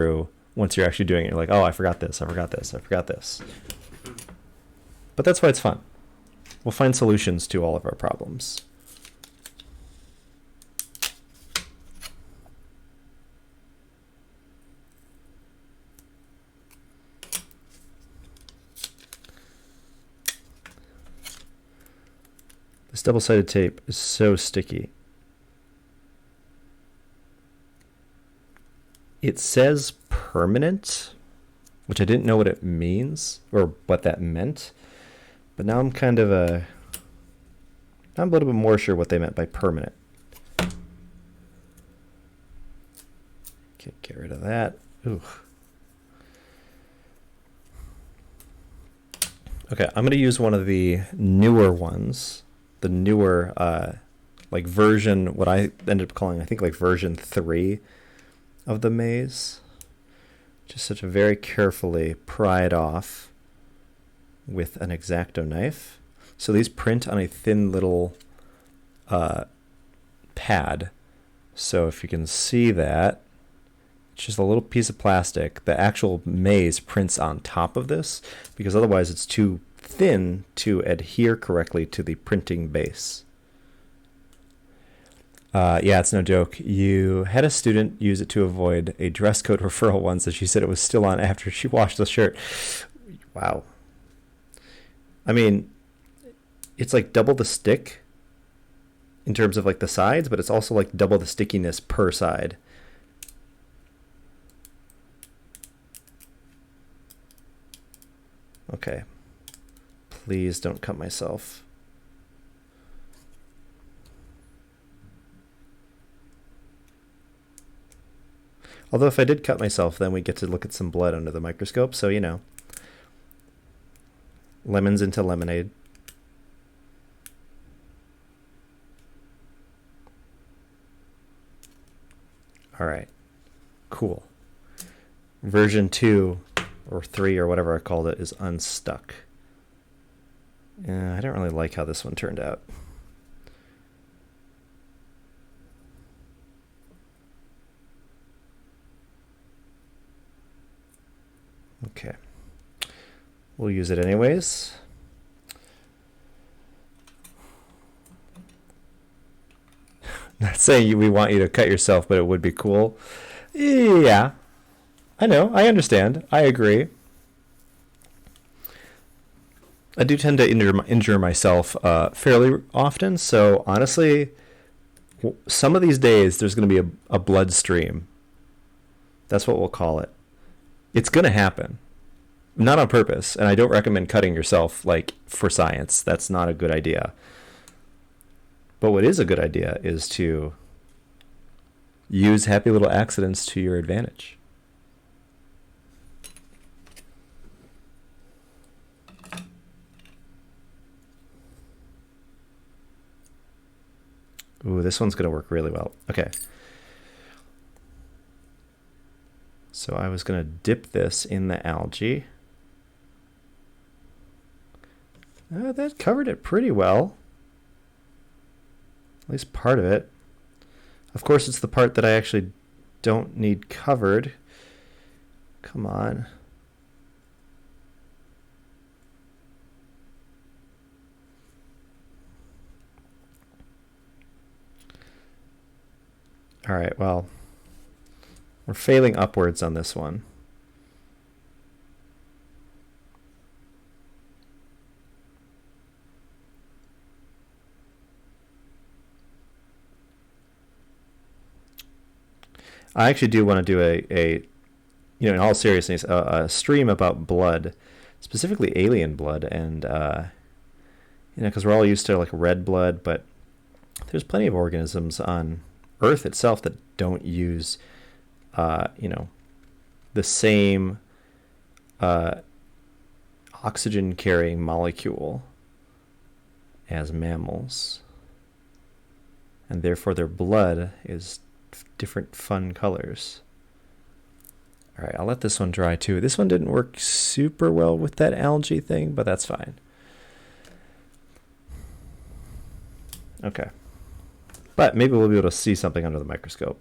through once you're actually doing it. You're like, oh, I forgot this, I forgot this, I forgot this. But that's why it's fun. We'll find solutions to all of our problems. This double-sided tape is so sticky. It says permanent, which I didn't know what it means or what that meant. But now I'm kind of I'm a little bit more sure what they meant by permanent. Okay, get rid of that. Ooh. Okay, I'm going to use one of the newer ones. The newer, like version, what I ended up calling, I think like version 3 of the maze. Just such a very carefully pry it off with an X-Acto knife. So these print on a thin little pad. So if you can see that, it's just a little piece of plastic. The actual maze prints on top of this because otherwise it's too thin to adhere correctly to the printing base. Yeah, it's no joke. You had a student use it to avoid a dress code referral once, and she said it was still on after she washed the shirt. Wow. I mean, it's like double the stick in terms of like the sides, but it's also like double the stickiness per side. Okay. Please don't cut myself. Although if I did cut myself, then we get to look at some blood under the microscope. So, you know, lemons into lemonade. All right, cool. Version 2 or 3 or whatever I called it is unstuck. I don't really like how this one turned out. Okay. We'll use it anyways. Not saying we want you to cut yourself, but it would be cool. Yeah. I know. I understand. I agree. I do tend to injure myself fairly often, so honestly, some of these days there's going to be a blood stream. That's what we'll call it. It's going to happen. Not on purpose, and I don't recommend cutting yourself like for science. That's not a good idea. But what is a good idea is to use happy little accidents to your advantage. Ooh, this one's going to work really well. Okay. So I was going to dip this in the algae. That covered it pretty well. At least part of it. Of course, it's the part that I actually don't need covered. Come on. All right, well, we're failing upwards on this one. I actually do want to do in all seriousness, a stream about blood, specifically alien blood, and because we're all used to like red blood, but there's plenty of organisms on Earth itself that don't use, the same oxygen-carrying molecule as mammals, and therefore their blood is different fun colors. All right, I'll let this one dry too. This one didn't work super well with that algae thing, but that's fine. Okay. But maybe we'll be able to see something under the microscope.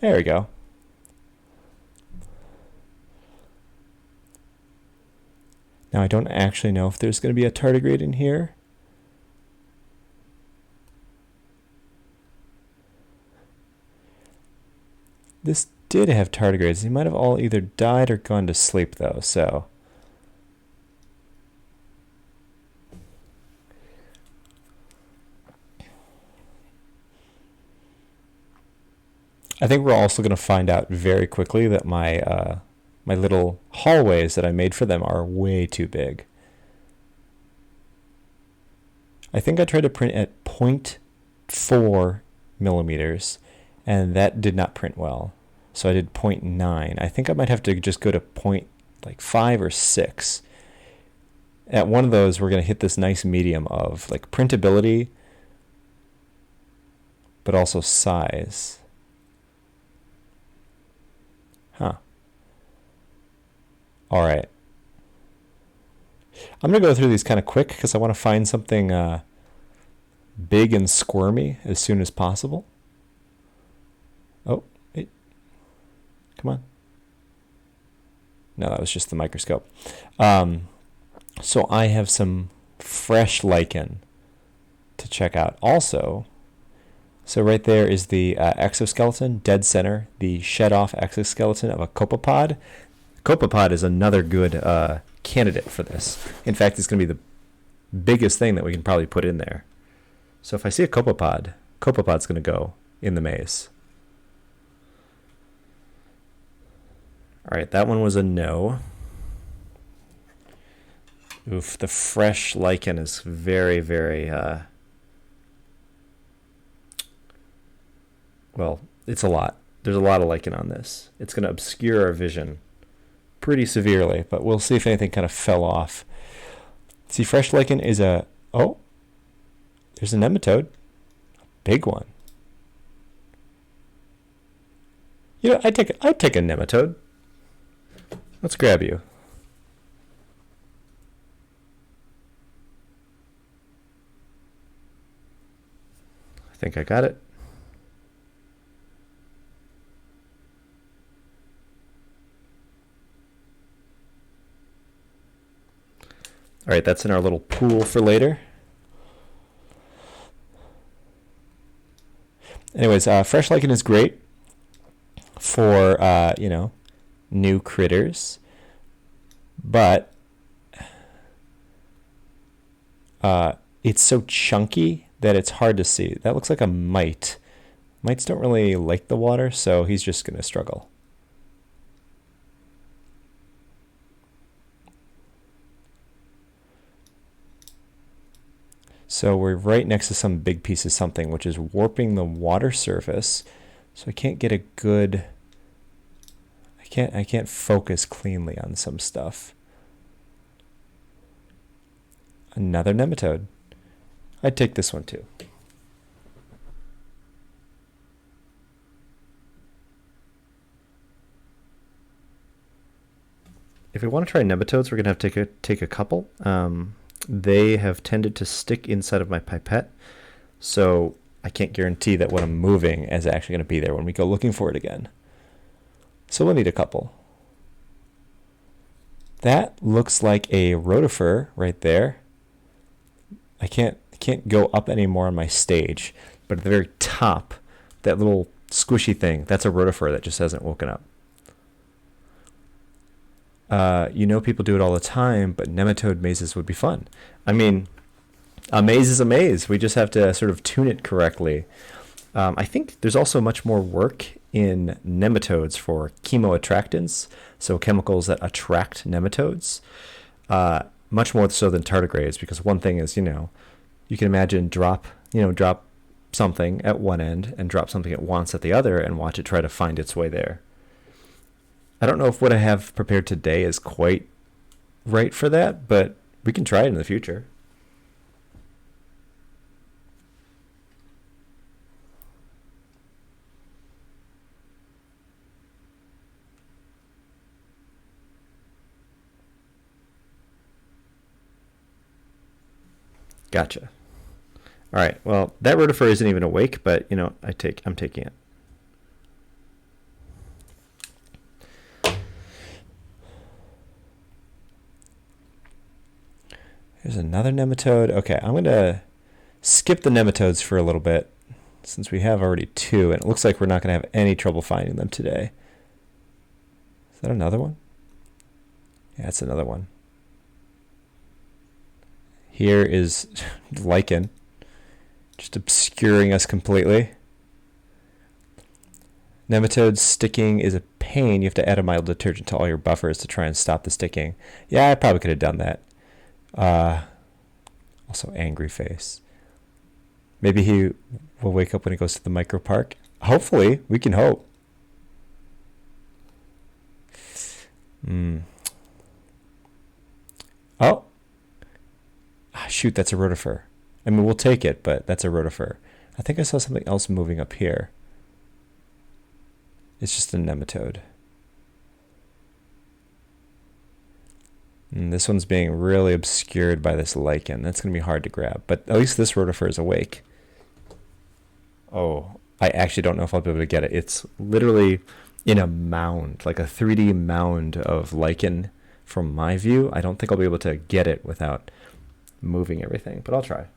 There we go. Now I don't actually know if there's going to be a tardigrade in here. This did have tardigrades. They might have all either died or gone to sleep though, so. I think we're also going to find out very quickly that my my little hallways that I made for them are way too big. I think I tried to print at 0.4 millimeters, and that did not print well. So I did 0.9. I think I might have to just go to 0.5 or 6. At one of those, we're going to hit this nice medium of like printability, but also size. Huh. All right. I'm going to go through these kind of quick because I want to find something big and squirmy as soon as possible. Oh, wait. Come on. No, that was just the microscope. So I have some fresh lichen to check out. Also, so right there is the exoskeleton, dead center, the shed-off exoskeleton of a copepod. Copepod is another good candidate for this. In fact, it's going to be the biggest thing that we can probably put in there. So if I see a copepod, copepod's going to go in the maze. All right, that one was a no. Oof, the fresh lichen is very, very, well, it's a lot. There's a lot of lichen on this. It's going to obscure our vision pretty severely, but we'll see if anything kind of fell off. See, fresh lichen is a, oh, there's a nematode, a big one. You know, I'd take a nematode. Let's grab you. I think I got it. All right, that's in our little pool for later. Anyways, fresh lichen is great for, you know, new critters, but it's so chunky that it's hard to see. That looks like a mite. Mites don't really like the water, so he's just going to struggle. So we're right next to some big piece of something, which is warping the water surface. So I can't get a good, I can't focus cleanly on some stuff. Another nematode. I'd take this one too. If we want to try nematodes, we're going to have to take a couple. They have tended to stick inside of my pipette, so I can't guarantee that what I'm moving is actually going to be there when we go looking for it again. So we'll need a couple. That looks like a rotifer right there. I can't go up anymore on my stage, but at the very top, that little squishy thing, that's a rotifer that just hasn't woken up. You know, people do it all the time, but nematode mazes would be fun. I mean, a maze is a maze. We just have to sort of tune it correctly. I think there's also much more work in nematodes for chemoattractants, so chemicals that attract nematodes, much more so than tardigrades, because one thing is, you know, you can imagine drop something at one end and drop something at once at the other and watch it try to find its way there. I don't know if what I have prepared today is quite right for that, but we can try it in the future. Gotcha. All right. Well, that rotifer isn't even awake, but you know, I'm taking it. Here's another nematode. Okay, I'm going to skip the nematodes for a little bit since we have already two, and it looks like we're not going to have any trouble finding them today. Is that another one? Yeah, it's another one. Here is lichen, just obscuring us completely. Nematode sticking is a pain. You have to add a mild detergent to all your buffers to try and stop the sticking. Yeah, I probably could have done that. Also, angry face. Maybe he will wake up when he goes to the micro park. Hopefully, we can hope. Oh. Shoot, that's a rotifer. I mean, we'll take it, but that's a rotifer. I think I saw something else moving up here. It's just a nematode. And this one's being really obscured by this lichen. That's going to be hard to grab, but at least this rotifer is awake. Oh, I actually don't know if I'll be able to get it. It's literally in a mound, like a 3D mound of lichen from my view. I don't think I'll be able to get it without moving everything, but I'll try.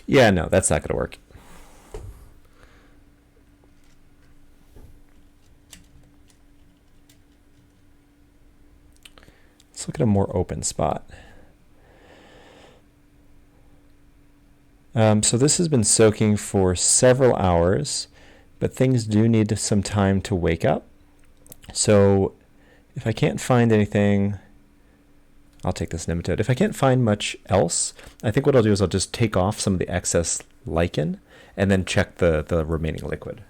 Yeah, no, that's not going to work. Let's look at a more open spot. So this has been soaking for several hours, but things do need some time to wake up. So if I can't find anything, I'll take this nematode. If I can't find much else, I think what I'll do is I'll just take off some of the excess lichen and then check the remaining liquid.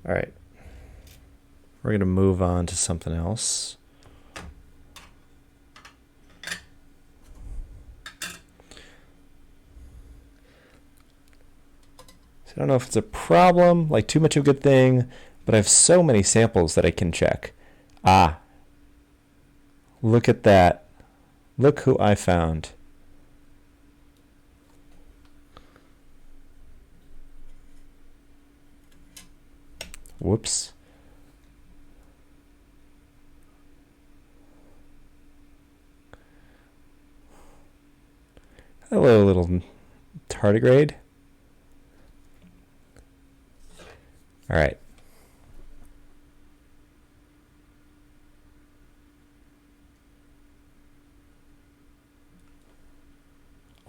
All right, we're going to move on to something else. So I don't know if it's a problem, like too much of a good thing, but I have so many samples that I can check. Ah, look at that. Look who I found. Whoops. Hello, little tardigrade. All right.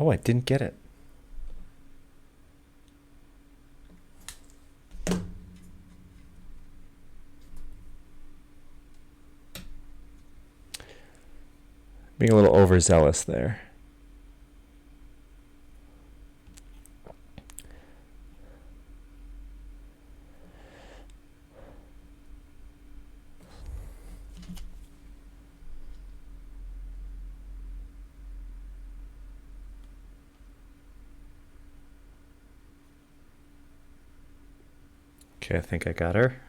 Oh, I didn't get it. Being a little overzealous there. Okay, I think I got her.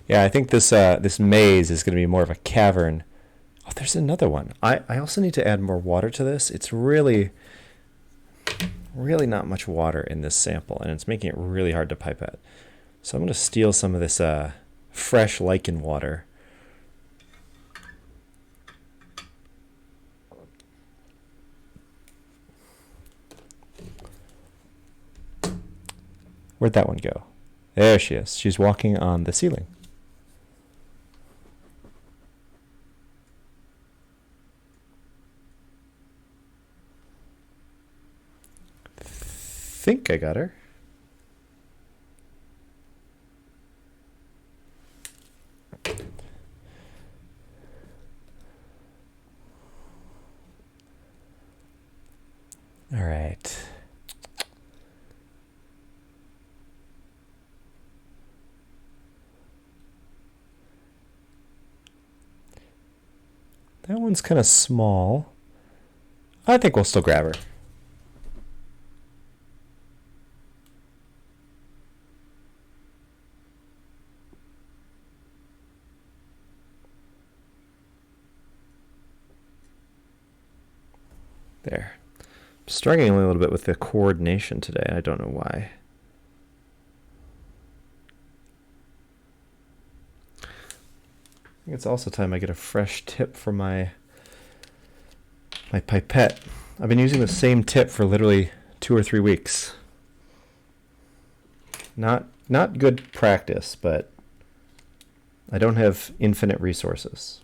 Yeah, I think this this maze is going to be more of a cavern. Oh, there's another one. I also need to add more water to this. It's really not much water in this sample, and it's making it really hard to pipette. So I'm going to steal some of this fresh lichen water. Where'd that one go? There she is. She's walking on the ceiling. Think I got her. All right. That one's kind of small. I think we'll still grab her. There. I'm struggling a little bit with the coordination today. I don't know why. I think it's also time I get a fresh tip for my pipette. I've been using the same tip for literally 2 or 3 weeks. Not good practice, but I don't have infinite resources.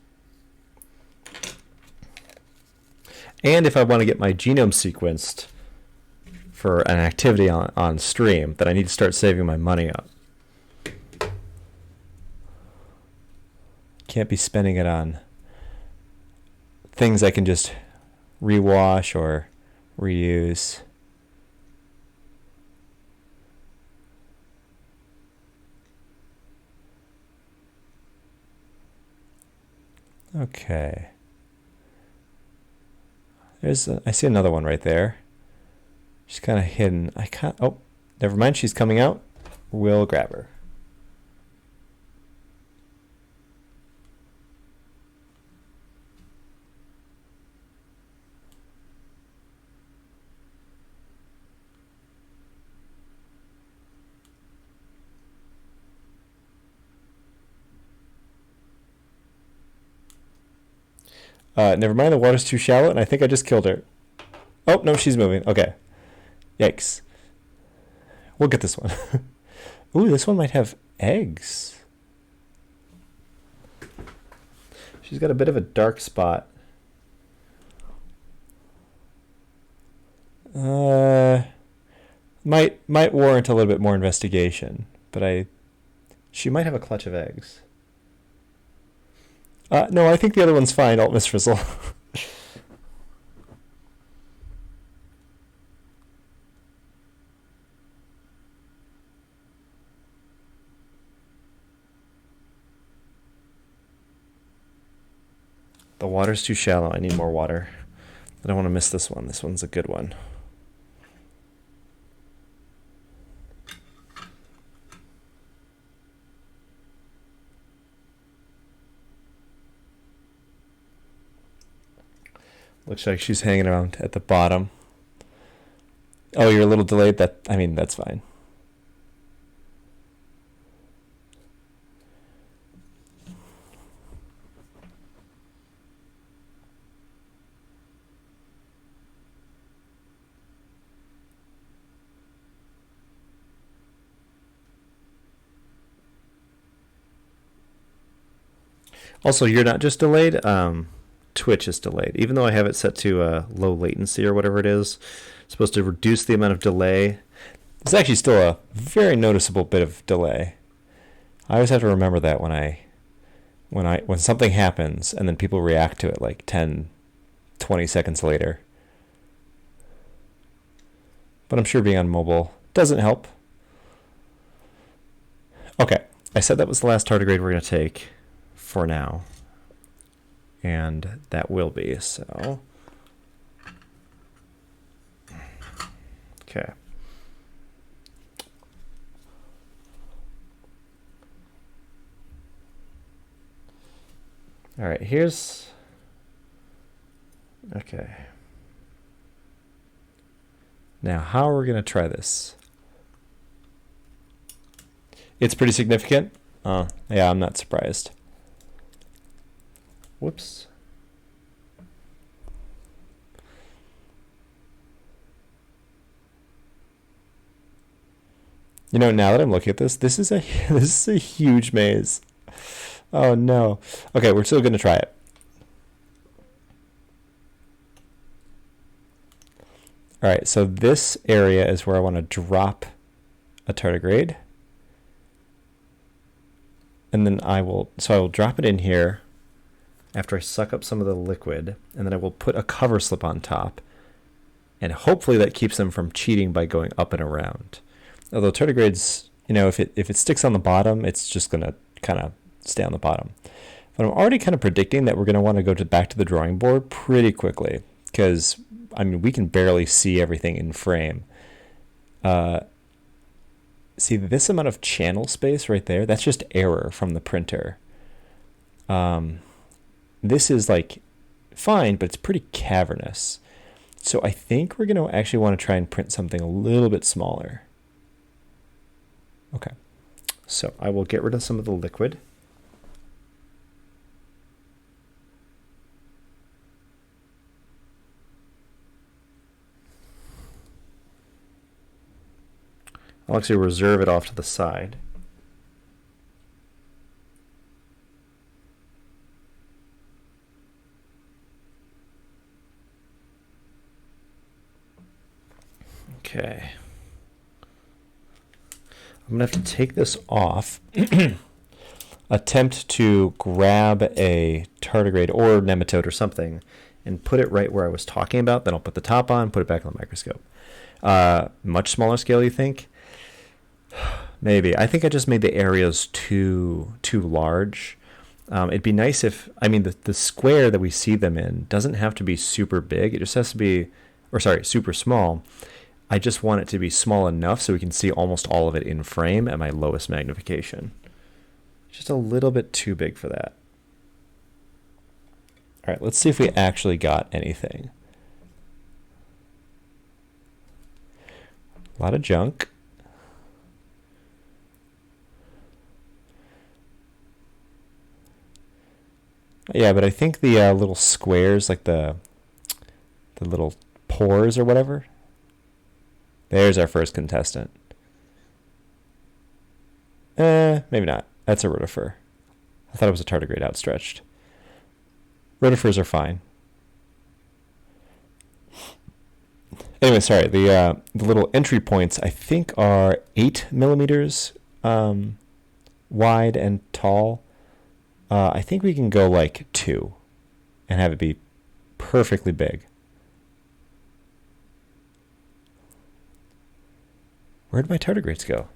And if I want to get my genome sequenced for an activity on stream, then I need to start saving my money up. Can't be spending it on things I can just rewash or reuse. Okay. I see another one right there. She's kind of hidden. Oh, never mind. She's coming out. We'll grab her. Never mind, the water's too shallow, and I think I just killed her. Oh, no, she's moving. Okay. Yikes. We'll get this one. Ooh, this one might have eggs. She's got a bit of a dark spot. Might warrant a little bit more investigation, but she might have a clutch of eggs. No, I think the other one's fine, Alt Miss Frizzle. The water's too shallow. I need more water. I don't want to miss this one. This one's a good one. Looks like she's hanging around at the bottom. Oh, you're a little delayed? That's fine. Also, you're not just delayed. Twitch is delayed. Even though I have it set to low latency or whatever it is, it's supposed to reduce the amount of delay. It's actually still a very noticeable bit of delay. I always have to remember that when something happens and then people react to it like 10, 20 seconds later. But I'm sure being on mobile doesn't help. Okay, I said that was the last tardigrade we're going to take for now. And that will be so. Okay. All right, here's. Okay. Now, how are we going to try this? It's pretty significant. Yeah, I'm not surprised. Whoops. You know, now that I'm looking at this is a huge maze. Oh no. Okay, we're still gonna try it. All right, so this area is where I want to drop a tardigrade. And then I will drop it in here after I suck up some of the liquid, and then I will put a cover slip on top, and hopefully that keeps them from cheating by going up and around. Although tardigrades, if it sticks on the bottom, it's just gonna kind of stay on the bottom. But I'm already kind of predicting that we're going to want to go back to the drawing board pretty quickly because, I mean, we can barely see everything in frame. See this amount of channel space right there? That's just error from the printer. This is like fine, but it's pretty cavernous. So I think we're going to actually want to try and print something a little bit smaller. Okay, so I will get rid of some of the liquid. I'll actually reserve it off to the side. Okay. I'm going to have to take this off, attempt to grab a tardigrade or nematode or something, and put it right where I was talking about. Then I'll put the top on, put it back on the microscope. Much smaller scale, you think? Maybe. I think I just made the areas too large. It'd be nice if, I mean, the square that we see them in doesn't have to be super big. It just has to be, or sorry, super small. I just want it to be small enough so we can see almost all of it in frame at my lowest magnification. Just a little bit too big for that. All right, let's see if we actually got anything. A lot of junk. Yeah, but I think the little squares, like the little pores or whatever. There's our first contestant. Maybe not. That's a rotifer. I thought it was a tardigrade outstretched. Rotifers are fine. Anyway, sorry. The little entry points I think are 8 millimeters wide and tall. I think we can go like 2 and have it be perfectly big. Where'd my tardigrades go?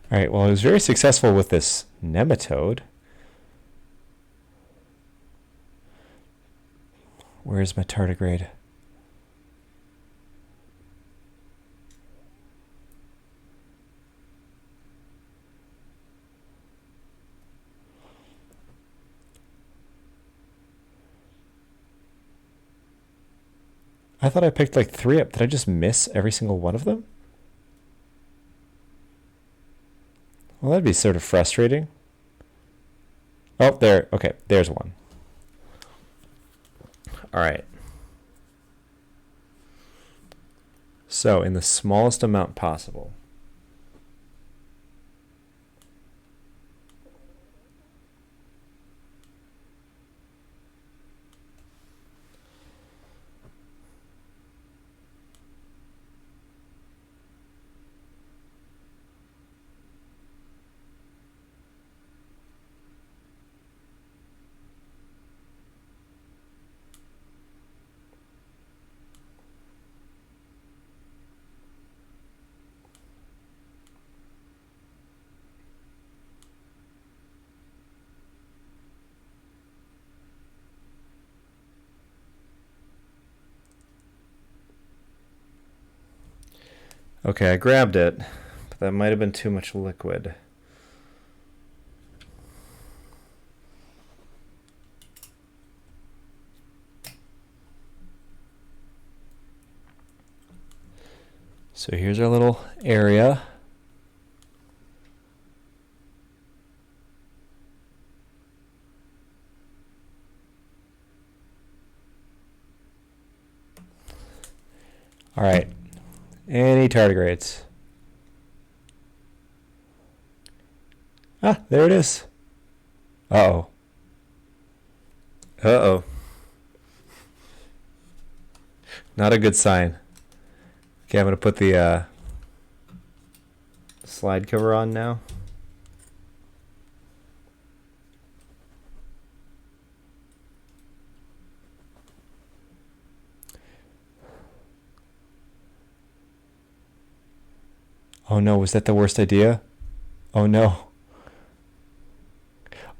All right, well, I was very successful with this nematode. Where's my tardigrade? I thought I picked like 3 up. Did I just miss every single one of them? Well, that'd be sort of frustrating. Oh, there. Okay, there's one. All right. So, in the smallest amount possible. Okay, I grabbed it, but that might have been too much liquid. So here's our little area. All right. Any tardigrades? Ah, there it is. Uh-oh. Uh-oh. Not a good sign. Okay, I'm going to put the slide cover on now. Oh no, was that the worst idea? Oh no.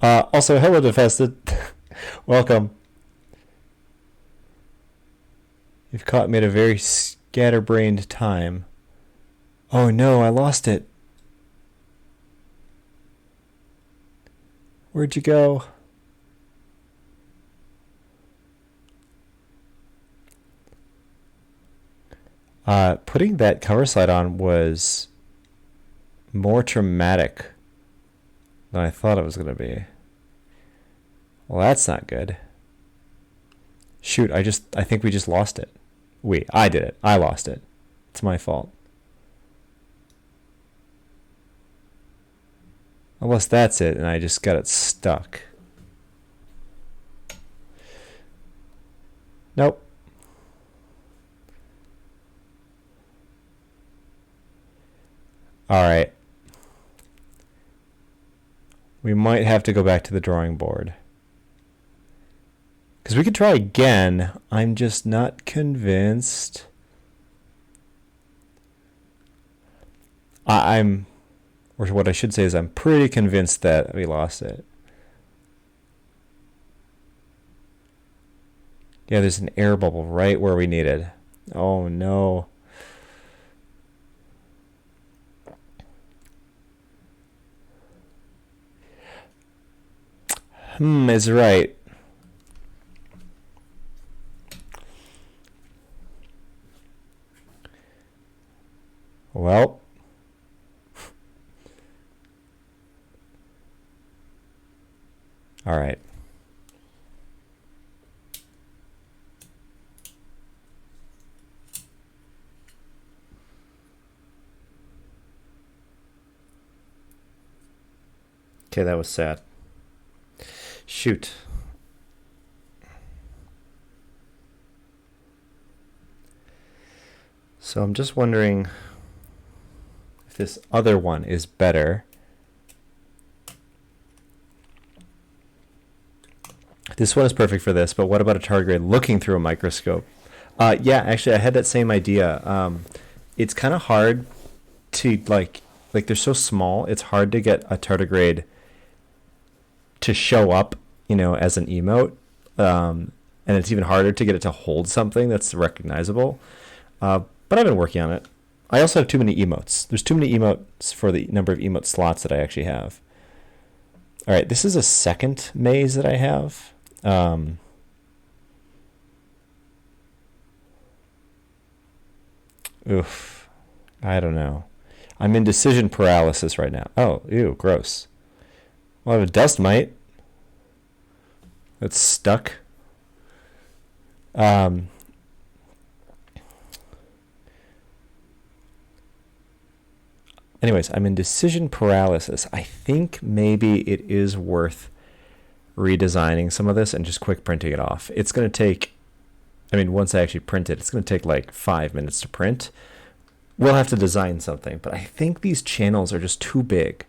Also, hello, Defested. Welcome. You've caught me at a very scatterbrained time. Oh no, I lost it. Where'd you go? Putting that cover slide on was more traumatic than I thought it was going to be. Well, that's not good. Shoot, I think we just lost it. I did it. I lost it. It's my fault. Unless that's it and I just got it stuck. Nope. All right. We might have to go back to the drawing board. Because we could try again. I'm just not convinced. Or what I should say is I'm pretty convinced that we lost it. Yeah, there's an air bubble right where we needed. Oh no. Is right. Well. All right. Okay, that was sad. Shoot. So I'm just wondering if this other one is better. This one is perfect for this, but what about a tardigrade looking through a microscope? Yeah, actually, I had that same idea. It's kind of hard to, like they're so small, it's hard to get a tardigrade to show up, as an emote. And it's even harder to get it to hold something that's recognizable. But I've been working on it. I also have too many emotes. There's too many emotes for the number of emote slots that I actually have. All right, this is a second maze that I have. Oof. I don't know. I'm in decision paralysis right now. Oh, ew, gross. Well, I have a dust mite that's stuck. Anyways, I'm in decision paralysis. I think maybe it is worth redesigning some of this and just quick printing it off. It's going to take, once I actually print it, it's going to take like 5 minutes to print. We'll have to design something, but I think these channels are just too big.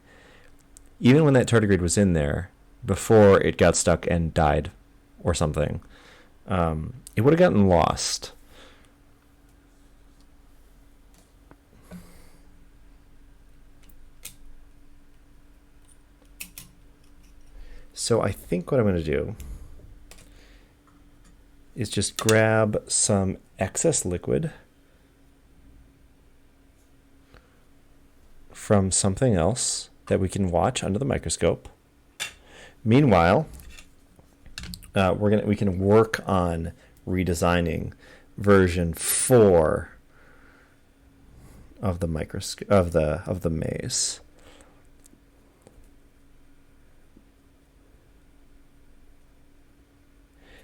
Even when that tardigrade was in there, before it got stuck and died or something, it would have gotten lost. So I think what I'm going to do is just grab some excess liquid from something else that we can watch under the microscope. Meanwhile, we can work on redesigning version 4 of the of the maze.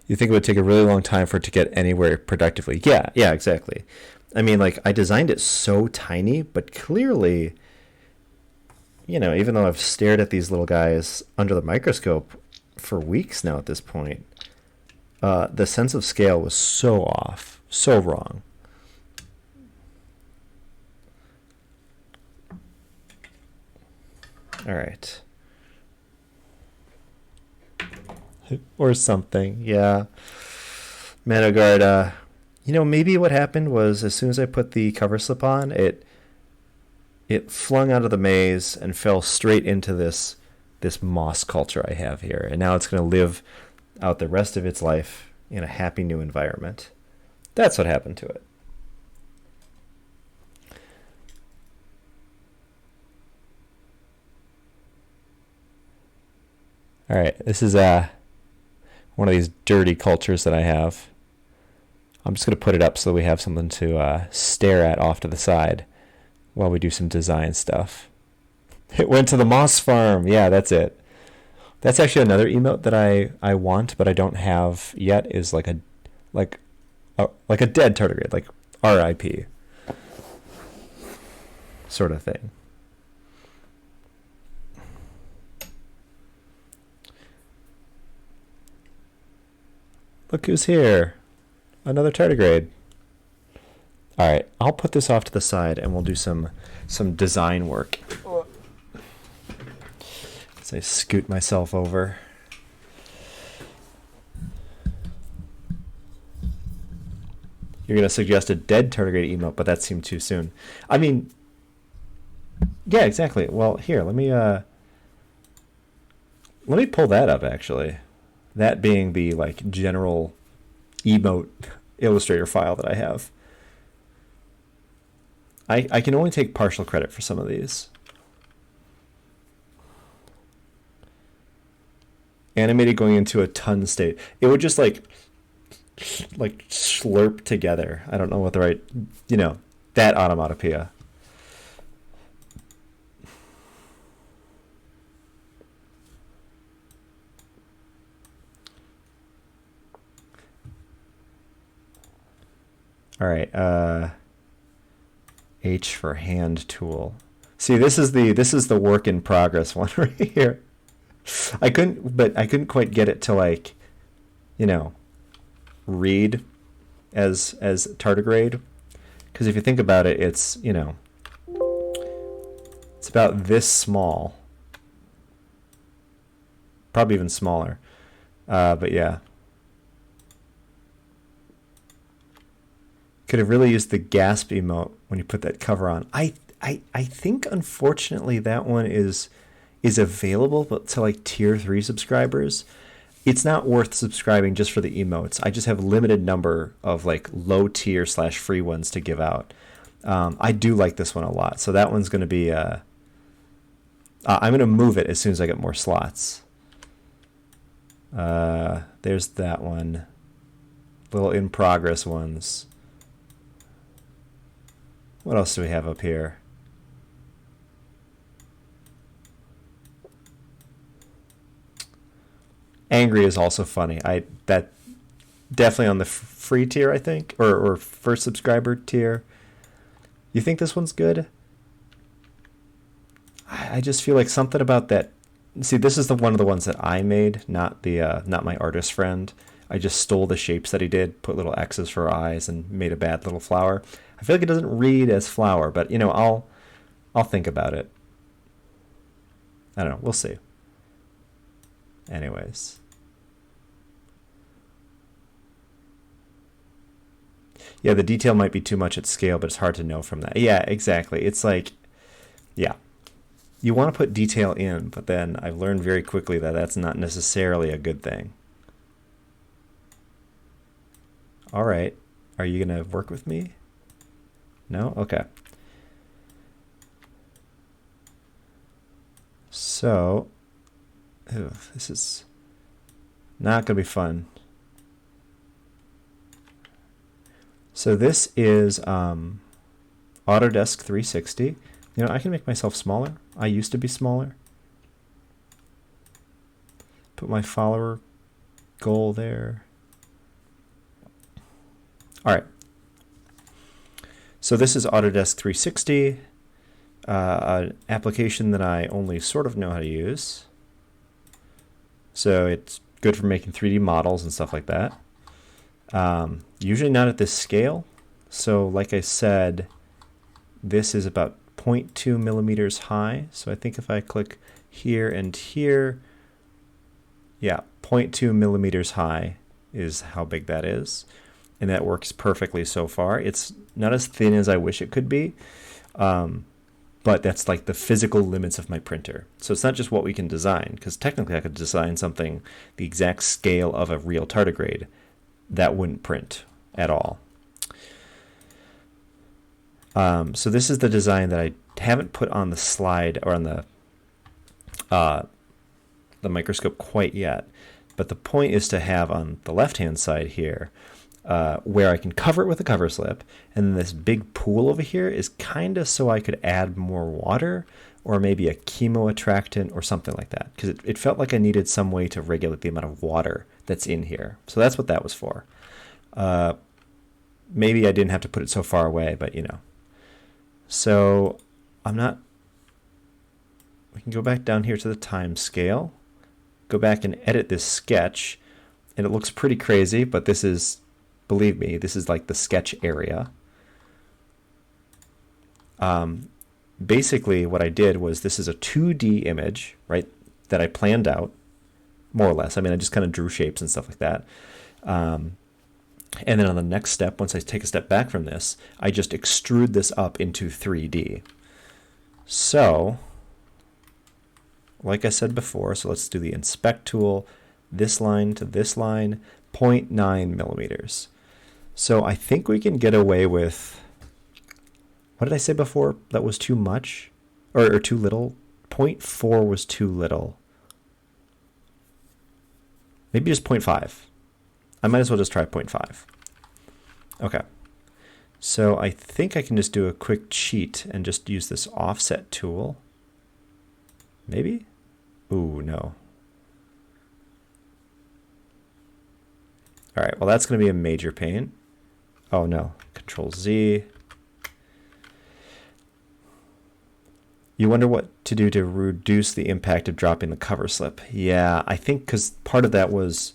You think it would take a really long time for it to get anywhere productively? Yeah, exactly. I designed it so tiny, but clearly, even though I've stared at these little guys under the microscope for weeks now at this point, the sense of scale was so off, so wrong. All right. Or something, yeah. Manogard, maybe what happened was as soon as I put the cover slip on, it flung out of the maze and fell straight into this moss culture I have here. And now it's going to live out the rest of its life in a happy new environment. That's what happened to it. All right, this is one of these dirty cultures that I have. I'm just going to put it up so that we have something to stare at off to the side while we do some design stuff. It went to the moss farm. Yeah, that's it. That's actually another emote that I want, but I don't have yet. Is like a dead tardigrade, like RIP sort of thing. Look who's here. Another tardigrade. All right, I'll put this off to the side and we'll do some design work. As I scoot myself over. You're going to suggest a dead tardigrade emote, but that seemed too soon. I mean, yeah, exactly. Well, here, let me pull that up, actually. That being the, like, general emote Illustrator file that I have. I can only take partial credit for some of these. Animated going into a ton state. It would just like slurp together. I don't know what the right, that onomatopoeia. All right, H for hand tool. See, this is the work in progress one right here. I couldn't quite get it to read as tardigrade, because if you think about it, it's it's about this small, probably even smaller, but yeah. Could have really used the gasp emote when you put that cover on. I think unfortunately that one is available, but to like tier 3 subscribers. It's not worth subscribing just for the emotes. I just have limited number of like low tier / free ones to give out. I do like this one a lot, so that one's going to be. I'm going to move it as soon as I get more slots. There's that one. Little in progress ones. What else do we have up here? Angry is also funny. That definitely on the free tier, I think, or first subscriber tier. You think this one's good? I just feel like something about that. See, this is one of the ones that I made, not my artist friend. I just stole the shapes that he did, put little X's for eyes, and made a bad little flower. I feel like it doesn't read as flower, but I'll think about it. I don't know. We'll see. Anyways. Yeah, the detail might be too much at scale, but it's hard to know from that. Yeah, exactly. It's like, yeah. You want to put detail in, but then I've learned very quickly that that's not necessarily a good thing. All right. Are you going to work with me? No? Okay. So, this is not going to be fun. So this is Autodesk 360. I can make myself smaller. I used to be smaller. Put my follower goal there. All right. So this is Autodesk 360, an application that I only sort of know how to use. So it's good for making 3D models and stuff like that. Usually not at this scale. So like I said, this is about 0.2 millimeters high. So I think if I click here and here, yeah, 0.2 millimeters high is how big that is. And that works perfectly so far. It's not as thin as I wish it could be, but that's like the physical limits of my printer. So it's not just what we can design, because technically I could design something the exact scale of a real tardigrade that wouldn't print at all. So this is the design that I haven't put on the slide or on the microscope quite yet. But the point is to have on the left-hand side here, where I can cover it with a cover slip, and then this big pool over here is kind of so I could add more water or maybe a chemoattractant or something like that, because it felt like I needed some way to regulate the amount of water that's in here. So that's what that was for. Maybe I didn't have to put it so far away, but you know. So we can go back down here to the time scale, go back and edit this sketch, and it looks pretty crazy, but this is, believe me, this is like the sketch area. Basically what I did was, this is a 2D image, right, that I planned out, more or less. I mean, I just kind of drew shapes and stuff like that. And then on the next step, once I take a step back from this, I just extrude this up into 3D. So, like I said before, so let's do the inspect tool, this line to this line, 0.9 millimeters. So I think we can get away with, what did I say before that was too much? Or too little? 0.4 was too little. Maybe just 0.5. I might as well just try 0.5. Okay. So I think I can just do a quick cheat and just use this offset tool. Maybe? Ooh, no. All right, well, that's going to be a major pain. Oh, no. Control Z. You wonder what to do to reduce the impact of dropping the cover slip. Yeah, I think because part of that was,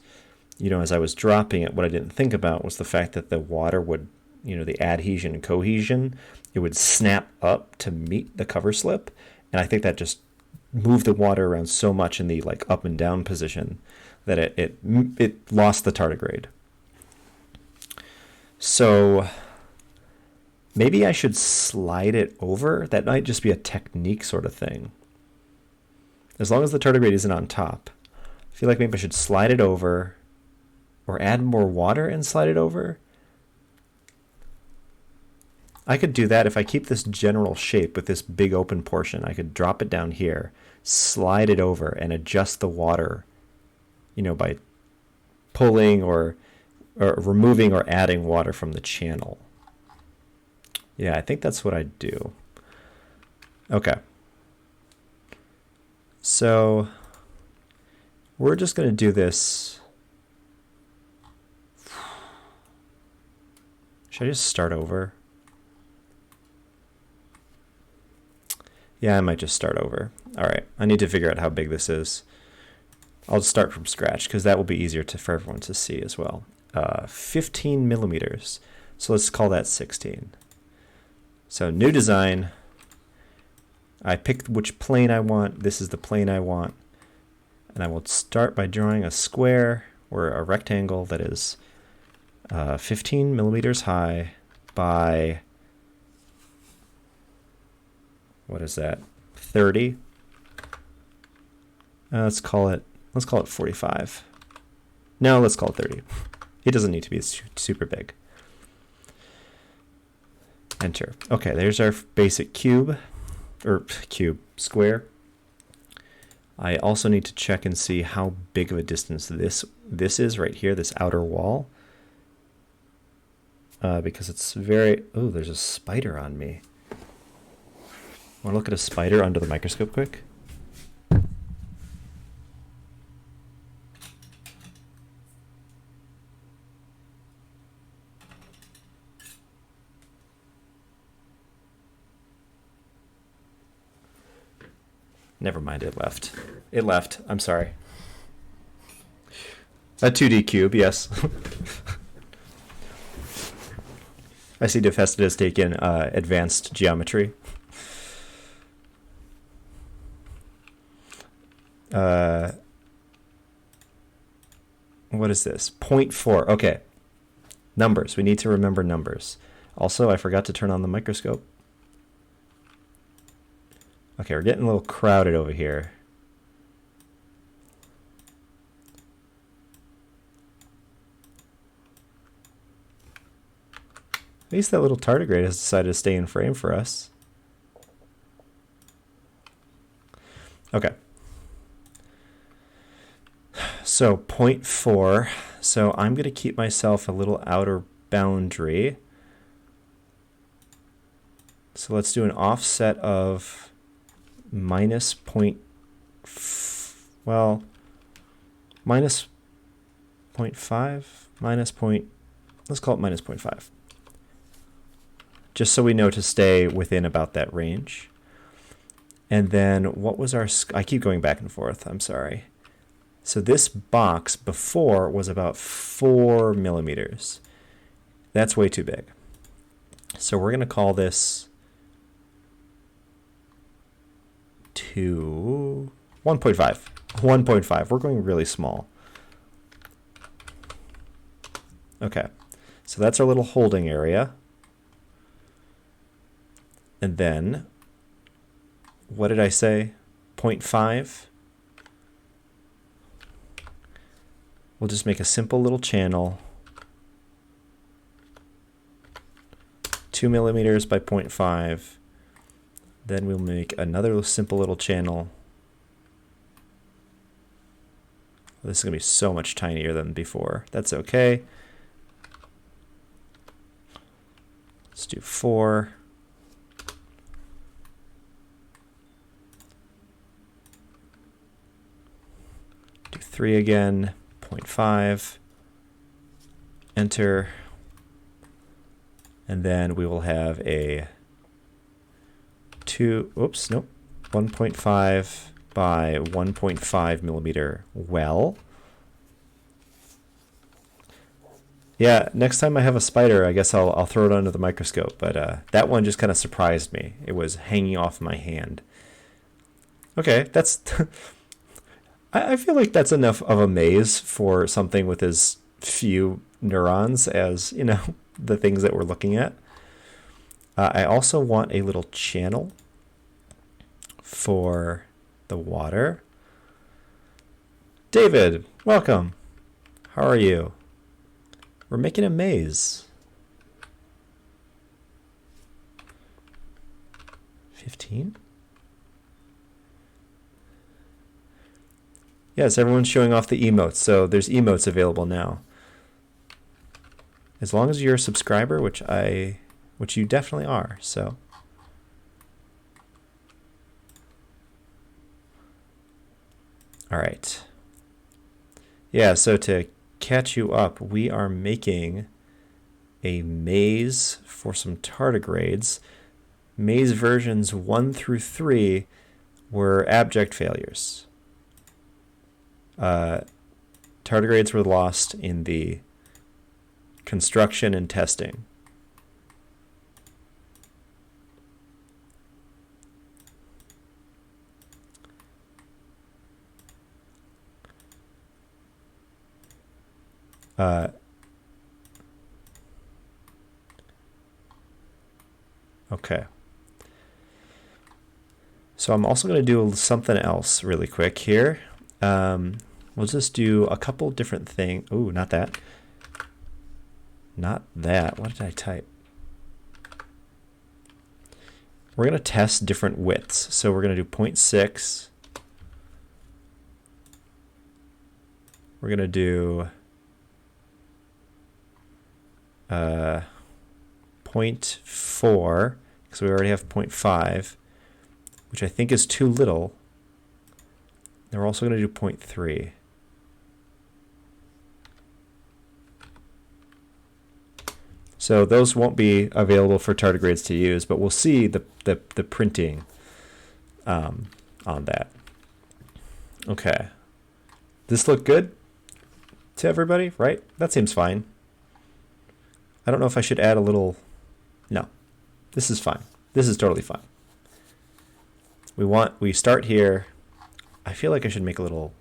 you know, as I was dropping it, what I didn't think about was the fact that the water would, you know, the adhesion and cohesion, it would snap up to meet the cover slip. And I think that just moved the water around so much in the like up and down position that it lost the tardigrade. So maybe I should slide it over. That might just be a technique sort of thing. As long as the tardigrade isn't on top. I feel like maybe I should slide it over, or add more water and slide it over. I could do that if I keep this general shape with this big open portion. I could drop it down here, slide it over, and adjust the water, you know, by pulling or removing or adding water from the channel. Yeah, I think that's what I'd do. Okay. So we're just going to do this. Should I just start over? Yeah, I might just start over. All right, I need to figure out how big this is. I'll start from scratch because that will be easier for everyone to see as well. 15 millimeters. So let's call that 16. So new design. I picked which plane I want. This is the plane I want. And I will start by drawing a square or a rectangle that is 15 millimeters high by, what is that, 30? Let's call it 45. No, let's call it 30. It doesn't need to be super big. Enter. Okay, there's our basic square. I also need to check and see how big of a distance this is right here, this outer wall. Because it's very... Oh, there's a spider on me. Want to look at a spider under the microscope quick? Never mind, it left. It left. I'm sorry. A 2D cube, yes. I see Defested has taken advanced geometry. What is this? 0.4. Okay. Numbers. We need to remember numbers. Also, I forgot to turn on the microscope. Okay, we're getting a little crowded over here. At least that little tardigrade has decided to stay in frame for us. Okay. So 0.4. So I'm going to keep myself a little outer boundary. So let's do an offset of minus minus 0.5, let's call it minus 0.5. Just so we know to stay within about that range. And then what was our, I keep going back and forth, I'm sorry. So this box before was about 4 millimeters. That's way too big. So we're going to call this 1.5. 1.5. We're going really small. Okay. So that's our little holding area. And then, what did I say? 0.5. We'll just make a simple little channel. 2 millimeters by 0.5. Then we'll make another simple little channel. This is going to be so much tinier than before. That's okay. Let's do 4. Do 3 again. 0.5. Enter. And then we will have a 1.5 by 1.5 millimeter well. Yeah, next time I have a spider, I guess I'll throw it under the microscope. But that one just kind of surprised me. It was hanging off my hand. Okay, that's... I feel like that's enough of a maze for something with as few neurons as, you know, the things that we're looking at. I also want a little channel for the water. David, welcome. How are you? We're making a maze. 15? Yes, everyone's showing off the emotes, so there's emotes available now. As long as you're a subscriber, which you definitely are, so. All right. Yeah, so to catch you up, we are making a maze for some tardigrades. Maze versions 1 through 3 were abject failures. Tardigrades were lost in the construction and testing. Okay. So I'm also going to do something else really quick here. We'll just do a couple different things. Ooh, not that. Not that. What did I type? We're going to test different widths. So we're going to do 0.6. We're going to do 0.4, because we already have 0.5, which I think is too little. And we're also going to do 0.3. So those won't be available for tardigrades to use, but we'll see the printing on that. Okay. This look good to everybody, right? That seems fine. I don't know if I should add a little No, this is fine. This is totally fine. We start here. I feel like I should make a little,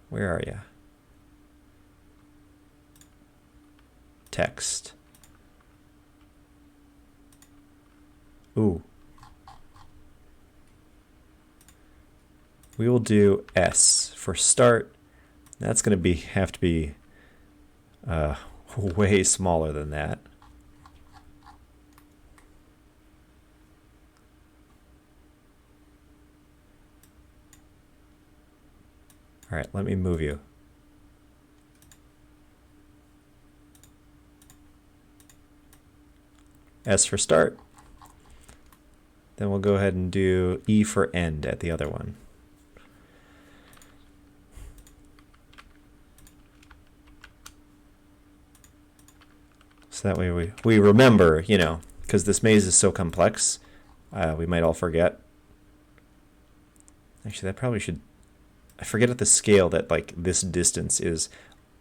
where are you? Text. Ooh. We will do S for start. That's going to have to be way smaller than that. All right, let me move you. S for start. Then we'll go ahead and do E for end at the other one. So that way we remember, you know, because this maze is so complex, we might all forget. Actually, that probably should, I forget at the scale that like this distance is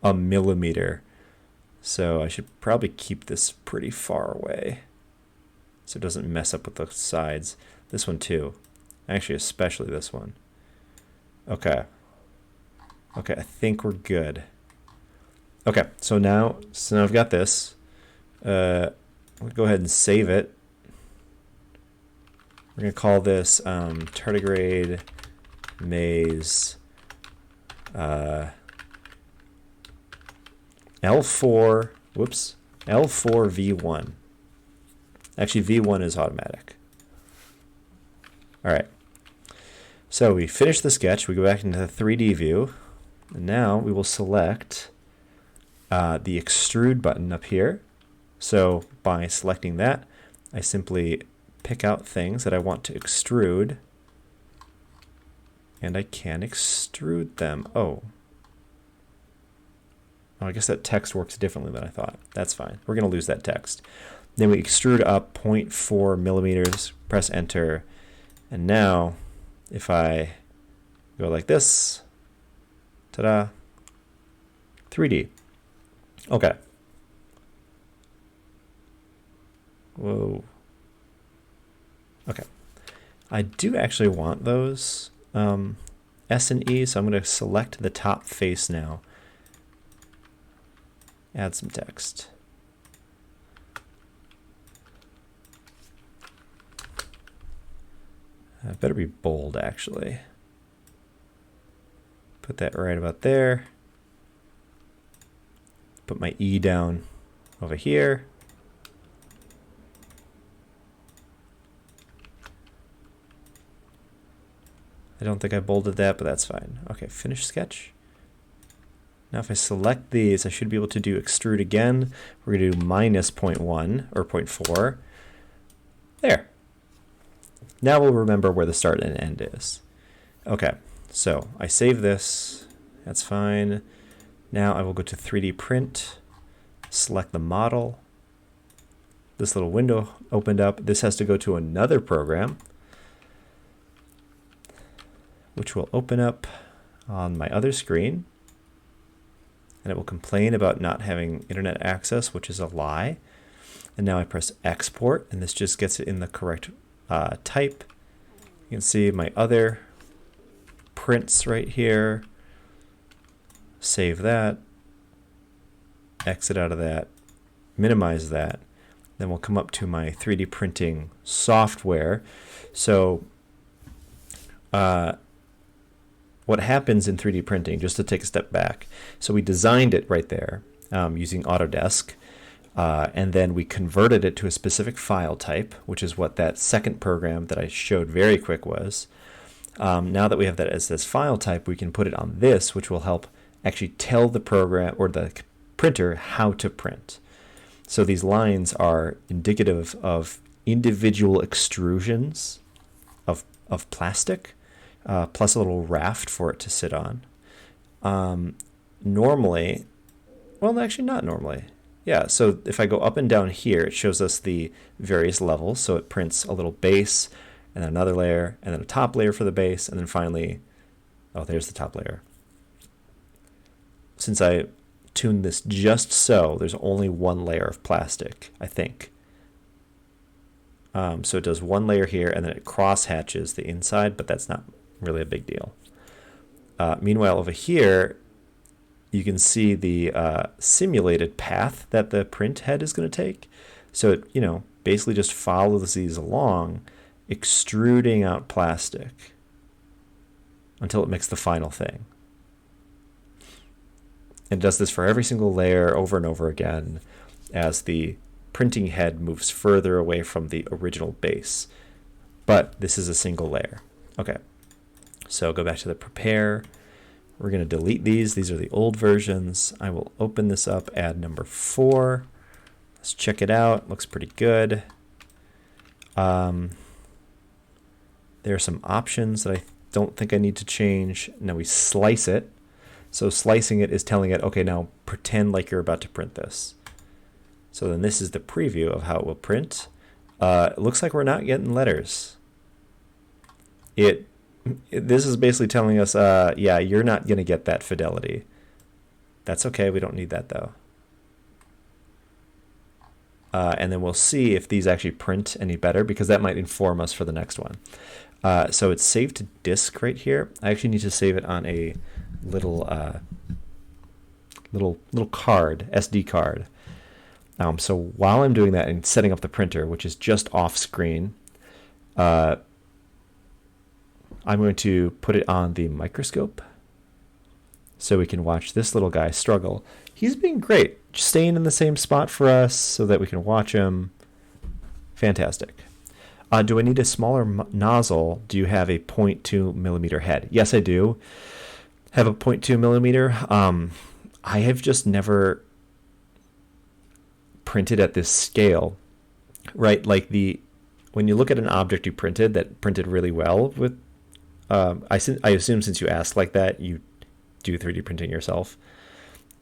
a millimeter. So I should probably keep this pretty far away so it doesn't mess up with the sides. This one too. Actually, especially this one. Okay. Okay, I think we're good. Okay, so now I've got this. We'll go ahead and save it. We're going to call this tardigrade maze L4, whoops, L4V1. Actually, V1 is automatic. All right. So we finish the sketch. We go back into the 3D view. And now we will select the extrude button up here. So by selecting that, I simply pick out things that I want to extrude. And I can extrude them. Oh, I guess that text works differently than I thought. That's fine. We're going to lose that text. Then we extrude up 0.4 millimeters, press enter. And now if I go like this, ta-da, 3D. Okay. Whoa. Okay. I do actually want those S and E, so I'm going to select the top face now. Add some text. Better be bold, actually. Put that right about there. Put my E down over here. I don't think I bolded that, but that's fine. Okay, finish sketch. Now if I select these, I should be able to do extrude again. We're going to do minus 0.1 or 0.4. There. Now we'll remember where the start and end is. Okay, so I save this. That's fine. Now I will go to 3D print, select the model. This little window opened up. This has to go to another program, which will open up on my other screen. And it will complain about not having internet access, which is a lie. And now I press export, and this just gets it in the correct type. You can see my other prints right here. Save that. Exit out of that. Minimize that. Then we'll come up to my 3D printing software. So what happens in 3D printing, just to take a step back, so we designed it right there using Autodesk, and then we converted it to a specific file type, which is what that second program that I showed very quick was. Now that we have that as this file type, we can put it on this, which will help actually tell the program or the printer how to print. So these lines are indicative of individual extrusions of plastic, plus a little raft for it to sit on. Normally, well, actually not normally. Yeah, so if I go up and down here, it shows us the various levels. So it prints a little base, and then another layer, and then a top layer for the base, and then finally, oh, there's the top layer. Since I tune this just so there's only one layer of plastic, I think. So it does one layer here, and then it cross hatches the inside, but that's not really a big deal. Meanwhile, over here, you can see the simulated path that the print head is going to take. So it, basically just follows these along, extruding out plastic until it makes the final thing. And it does this for every single layer over and over again as the printing head moves further away from the original base. But this is a single layer. Okay, so go back to the prepare. We're going to delete these. These are the old versions. I will open this up, add number 4. Let's check it out. Looks pretty good. There are some options that I don't think I need to change. Now we slice it. So slicing it is telling it, okay, now pretend like you're about to print this. So then this is the preview of how it will print. It looks like we're not getting letters. This is basically telling us, yeah, you're not going to get that fidelity. That's okay. We don't need that, though. And then we'll see if these actually print any better, because that might inform us for the next one. So it's saved to disk right here. I actually need to save it on a little card, SD card. So while I'm doing that and setting up the printer, which is just off screen, I'm going to put it on the microscope so we can watch this little guy struggle. He's being great, staying in the same spot for us so that we can watch him. Fantastic. Do I need a smaller nozzle? Do you have a 0.2 millimeter head? Yes, I do have a 0.2 millimeter. I have just never printed at this scale, right? Like when you look at an object you printed that printed really well with, I assume since you asked like that, you do 3D printing yourself.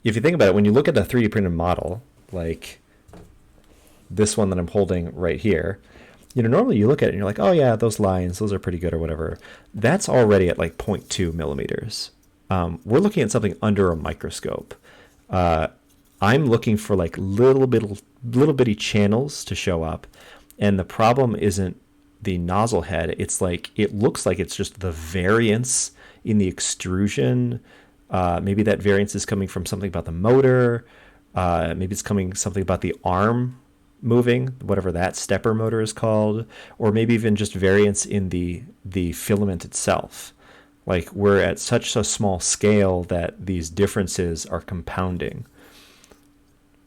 If you think about it, when you look at a 3D printed model, like this one that I'm holding right here, normally you look at it and you're like, oh yeah, those lines, those are pretty good or whatever. That's already at like 0.2 millimeters. We're looking at something under a microscope. I'm looking for like little bitty channels to show up, and the problem isn't the nozzle head. It's like it looks like it's just the variance in the extrusion. Maybe that variance is coming from something about the motor. Maybe it's coming something about the arm moving, whatever that stepper motor is called, or maybe even just variance in the filament itself. Like we're at such a small scale that these differences are compounding.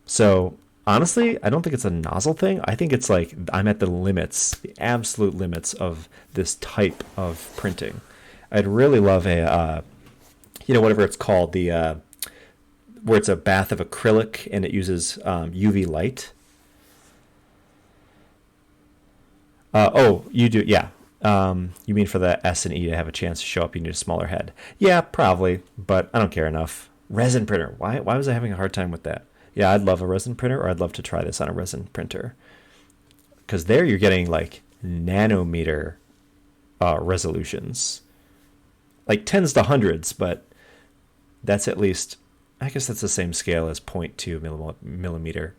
So honestly, I don't think it's a nozzle thing. I think it's like I'm at the limits, the absolute limits of this type of printing. I'd really love a, whatever it's called, where it's a bath of acrylic and it uses UV light. You do, yeah. You mean for the S and E to have a chance to show up, you need a smaller head? Yeah, probably, but I don't care enough. Resin printer. Why was I having a hard time with that? Yeah, I'd love a resin printer, or I'd love to try this on a resin printer. Because there you're getting like nanometer resolutions. Like tens to hundreds, but that's at least, I guess that's the same scale as 0.2 millimeter.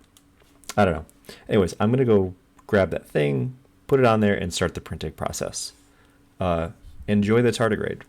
I don't know. Anyways, I'm going to go grab that thing, put it on there, and start the printing process. Enjoy the tardigrade.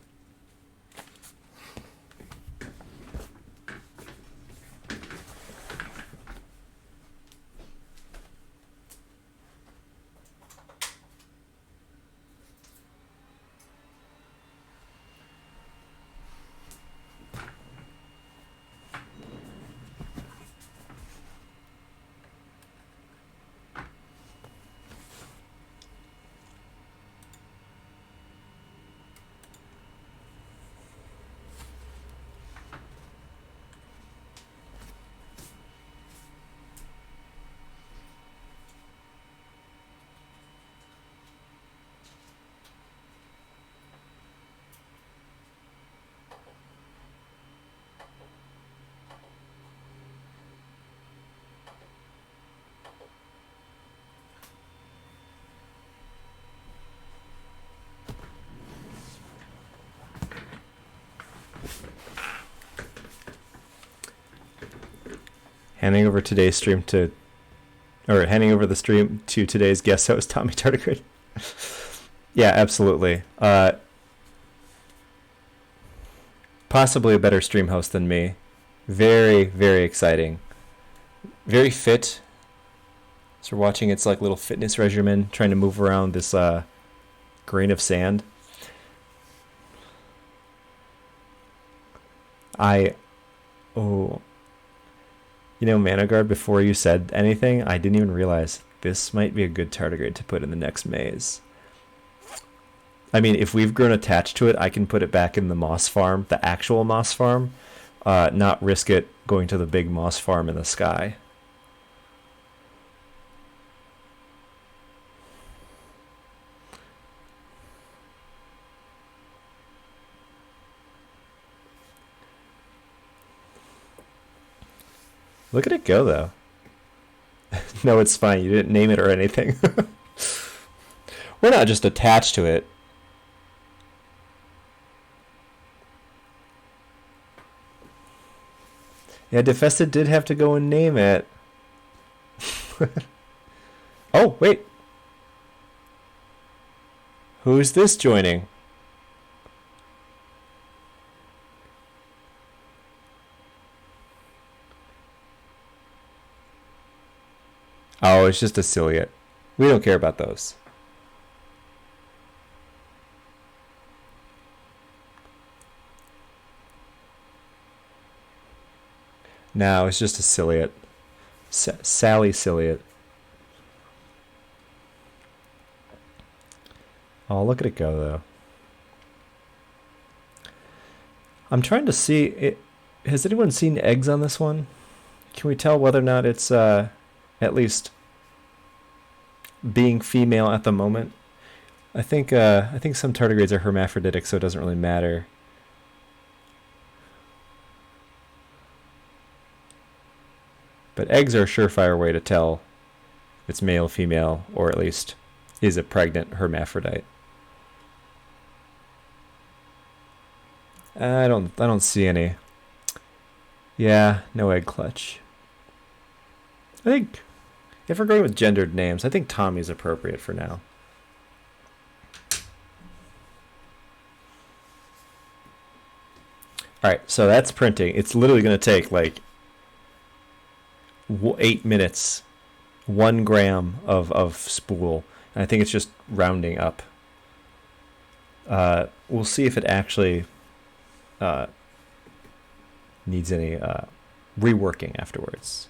Handing over today's stream to, or handing over the stream to today's guest host, Tommy Tardigrade. Yeah, absolutely. Possibly a better stream host than me. Very, very exciting. Very fit. So we're watching its like little fitness regimen, trying to move around this grain of sand. Manogard, before you said anything, I didn't even realize this might be a good tardigrade to put in the next maze. I mean, if we've grown attached to it, I can put it back in the moss farm, the actual moss farm, not risk it going to the big moss farm in the sky. Look at it go, though. No, it's fine. You didn't name it or anything. We're not just attached to it. Yeah, Defested did have to go and name it. Oh, wait. Who's this joining? Oh, it's just a ciliate. We don't care about those. No, it's just a ciliate. Sally ciliate. Oh, look at it go, though. I'm trying to see it. Has anyone seen eggs on this one? Can we tell whether or not it's at least being female at the moment? I think some tardigrades are hermaphroditic, so it doesn't really matter. But eggs are a surefire way to tell if it's male, female, or at least is a pregnant hermaphrodite. I don't see any. Yeah, no egg clutch. I think if we're going with gendered names, I think Tommy's appropriate for now. All right, so that's printing. It's literally going to take like 8 minutes, 1 gram of spool, and I think it's just rounding up. We'll see if it actually needs any reworking afterwards.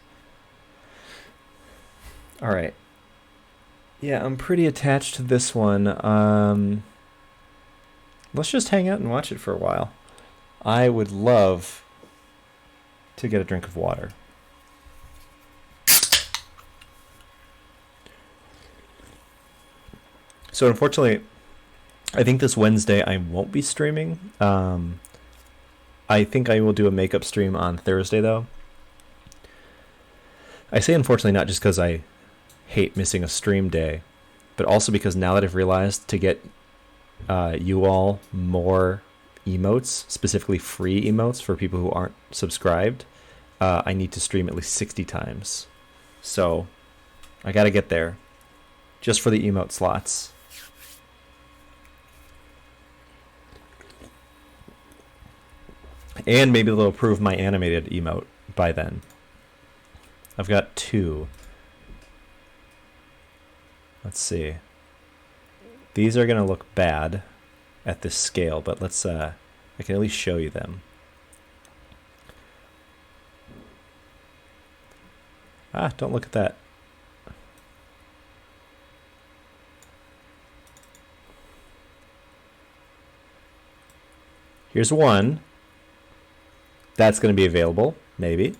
All right. Yeah, I'm pretty attached to this one. Let's just hang out and watch it for a while. I would love to get a drink of water. So unfortunately, I think this Wednesday I won't be streaming. I think I will do a makeup stream on Thursday, though. I say unfortunately not just because I hate missing a stream day, but also because now that I've realized to get you all more emotes, specifically free emotes for people who aren't subscribed, I need to stream at least 60 times. So I got to get there just for the emote slots. And maybe they'll approve my animated emote by then. I've got 2. Let's see. These are going to look bad at this scale, but let's I can at least show you them. Don't look at that. Here's one. That's going to be available, maybe.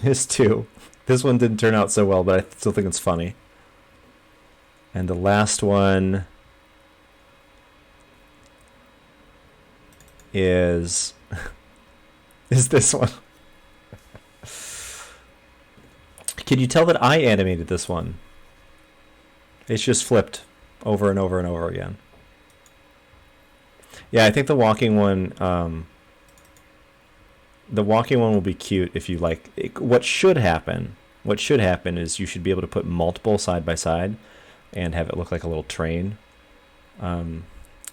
Here's 2. This one didn't turn out so well, but I still think it's funny. And the last one is this one. Can you tell that I animated this one? It's just flipped over and over and over again. Yeah, I think the walking one the walking one will be cute if you like. What should happen? What should happen is you should be able to put multiple side by side, and have it look like a little train.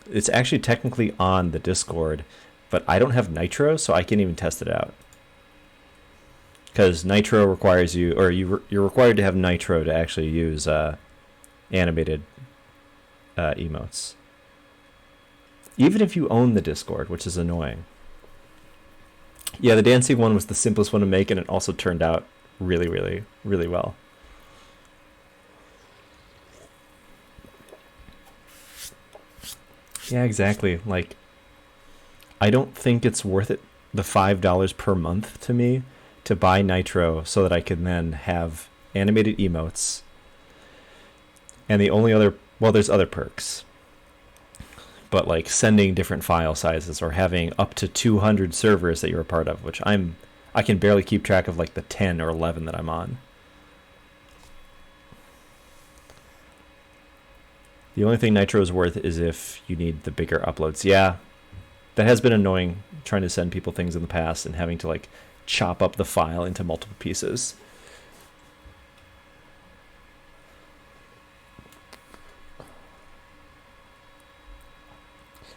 It's actually technically on the Discord, but I don't have Nitro, so I can't even test it out. Because Nitro requires you, or you're required to have Nitro to actually use animated emotes. Even if you own the Discord, which is annoying. Yeah, the dancing one was the simplest one to make, and it also turned out really, really, really well. Yeah, exactly. Like, I don't think it's worth it, the $5 per month to me, to buy Nitro so that I can then have animated emotes. And the only other, well, there's other perks, but like sending different file sizes or having up to 200 servers that you're a part of, which I can barely keep track of like the 10 or 11 that I'm on. The only thing Nitro is worth is if you need the bigger uploads. Yeah, that has been annoying, trying to send people things in the past and having to like chop up the file into multiple pieces.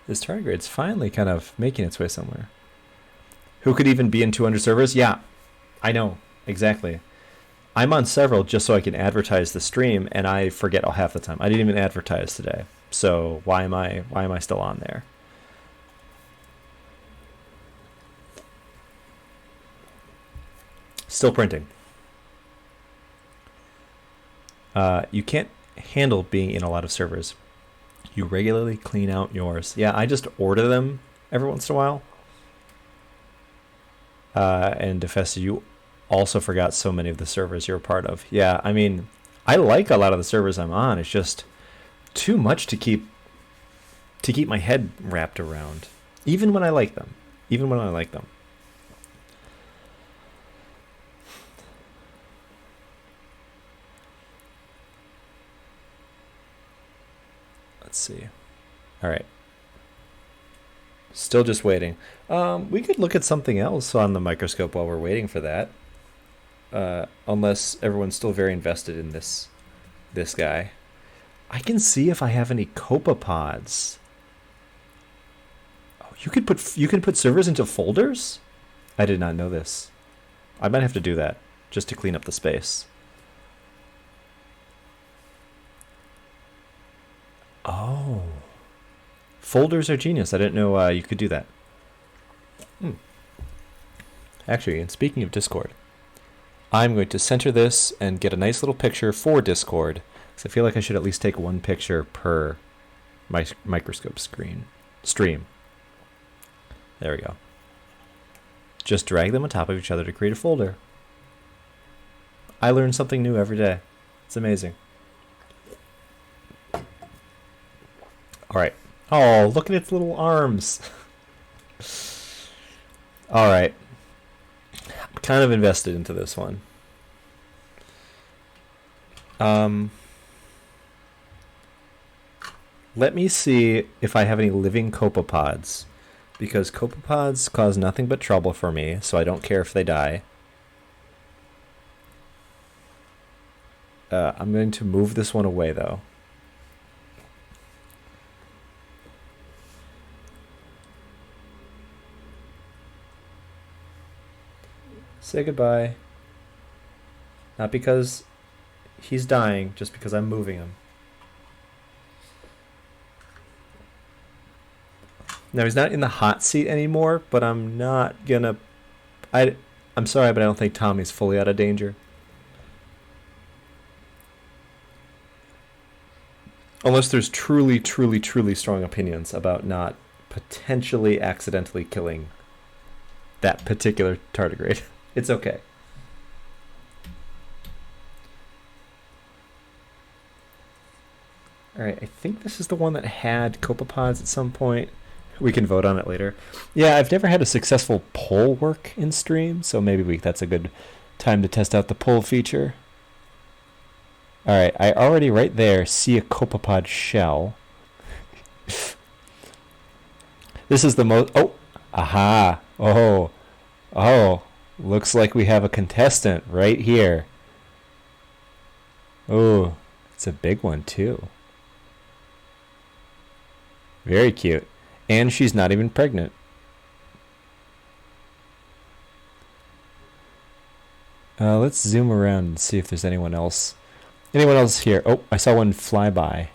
This tardigrade's finally kind of making its way somewhere. Who could even be in 200 servers? Yeah, I know, exactly. I'm on several just so I can advertise the stream, and I forget all half the time. I didn't even advertise today, so why am I still on there? Still printing. You can't handle being in a lot of servers. You regularly clean out yours. Yeah, I just order them every once in a while. And Defesta, you also forgot so many of the servers you're a part of. Yeah, I mean, I like a lot of the servers I'm on. It's just too much to keep my head wrapped around. Even when I like them. Let's see. All right. Still just waiting. We could look at something else on the microscope while we're waiting for that. Unless everyone's still very invested in this guy. I can see if I have any copepods. Oh, you can put servers into folders? I did not know this. I might have to do that just to clean up the space. Oh. Folders are genius. I didn't know you could do that. Actually, and speaking of Discord, I'm going to center this and get a nice little picture for Discord, because I feel like I should at least take one picture per microscope stream. There we go. Just drag them on top of each other to create a folder. I learn something new every day. It's amazing. All right. Oh, look at its little arms. All right. I'm kind of invested into this one. Let me see if I have any living copepods, because copepods cause nothing but trouble for me, so I don't care if they die. I'm going to move this one away, though. Say goodbye. Not because he's dying, just because I'm moving him. Now, he's not in the hot seat anymore, but I'm not gonna... I'm sorry, but I don't think Tommy's fully out of danger. Unless there's truly, truly, truly strong opinions about not potentially accidentally killing that particular tardigrade. It's okay. Alright, I think this is the one that had copepods at some point. We can vote on it later. Yeah, I've never had a successful poll work in stream, so maybe that's a good time to test out the poll feature. Alright, I already right there see a copepod shell. This is the most... Oh! Aha! Oh! Oh, looks like we have a contestant right here. Oh, it's a big one too. Very cute. And she's not even pregnant. Let's zoom around and see if there's anyone else. Anyone else here? Oh, I saw one fly by.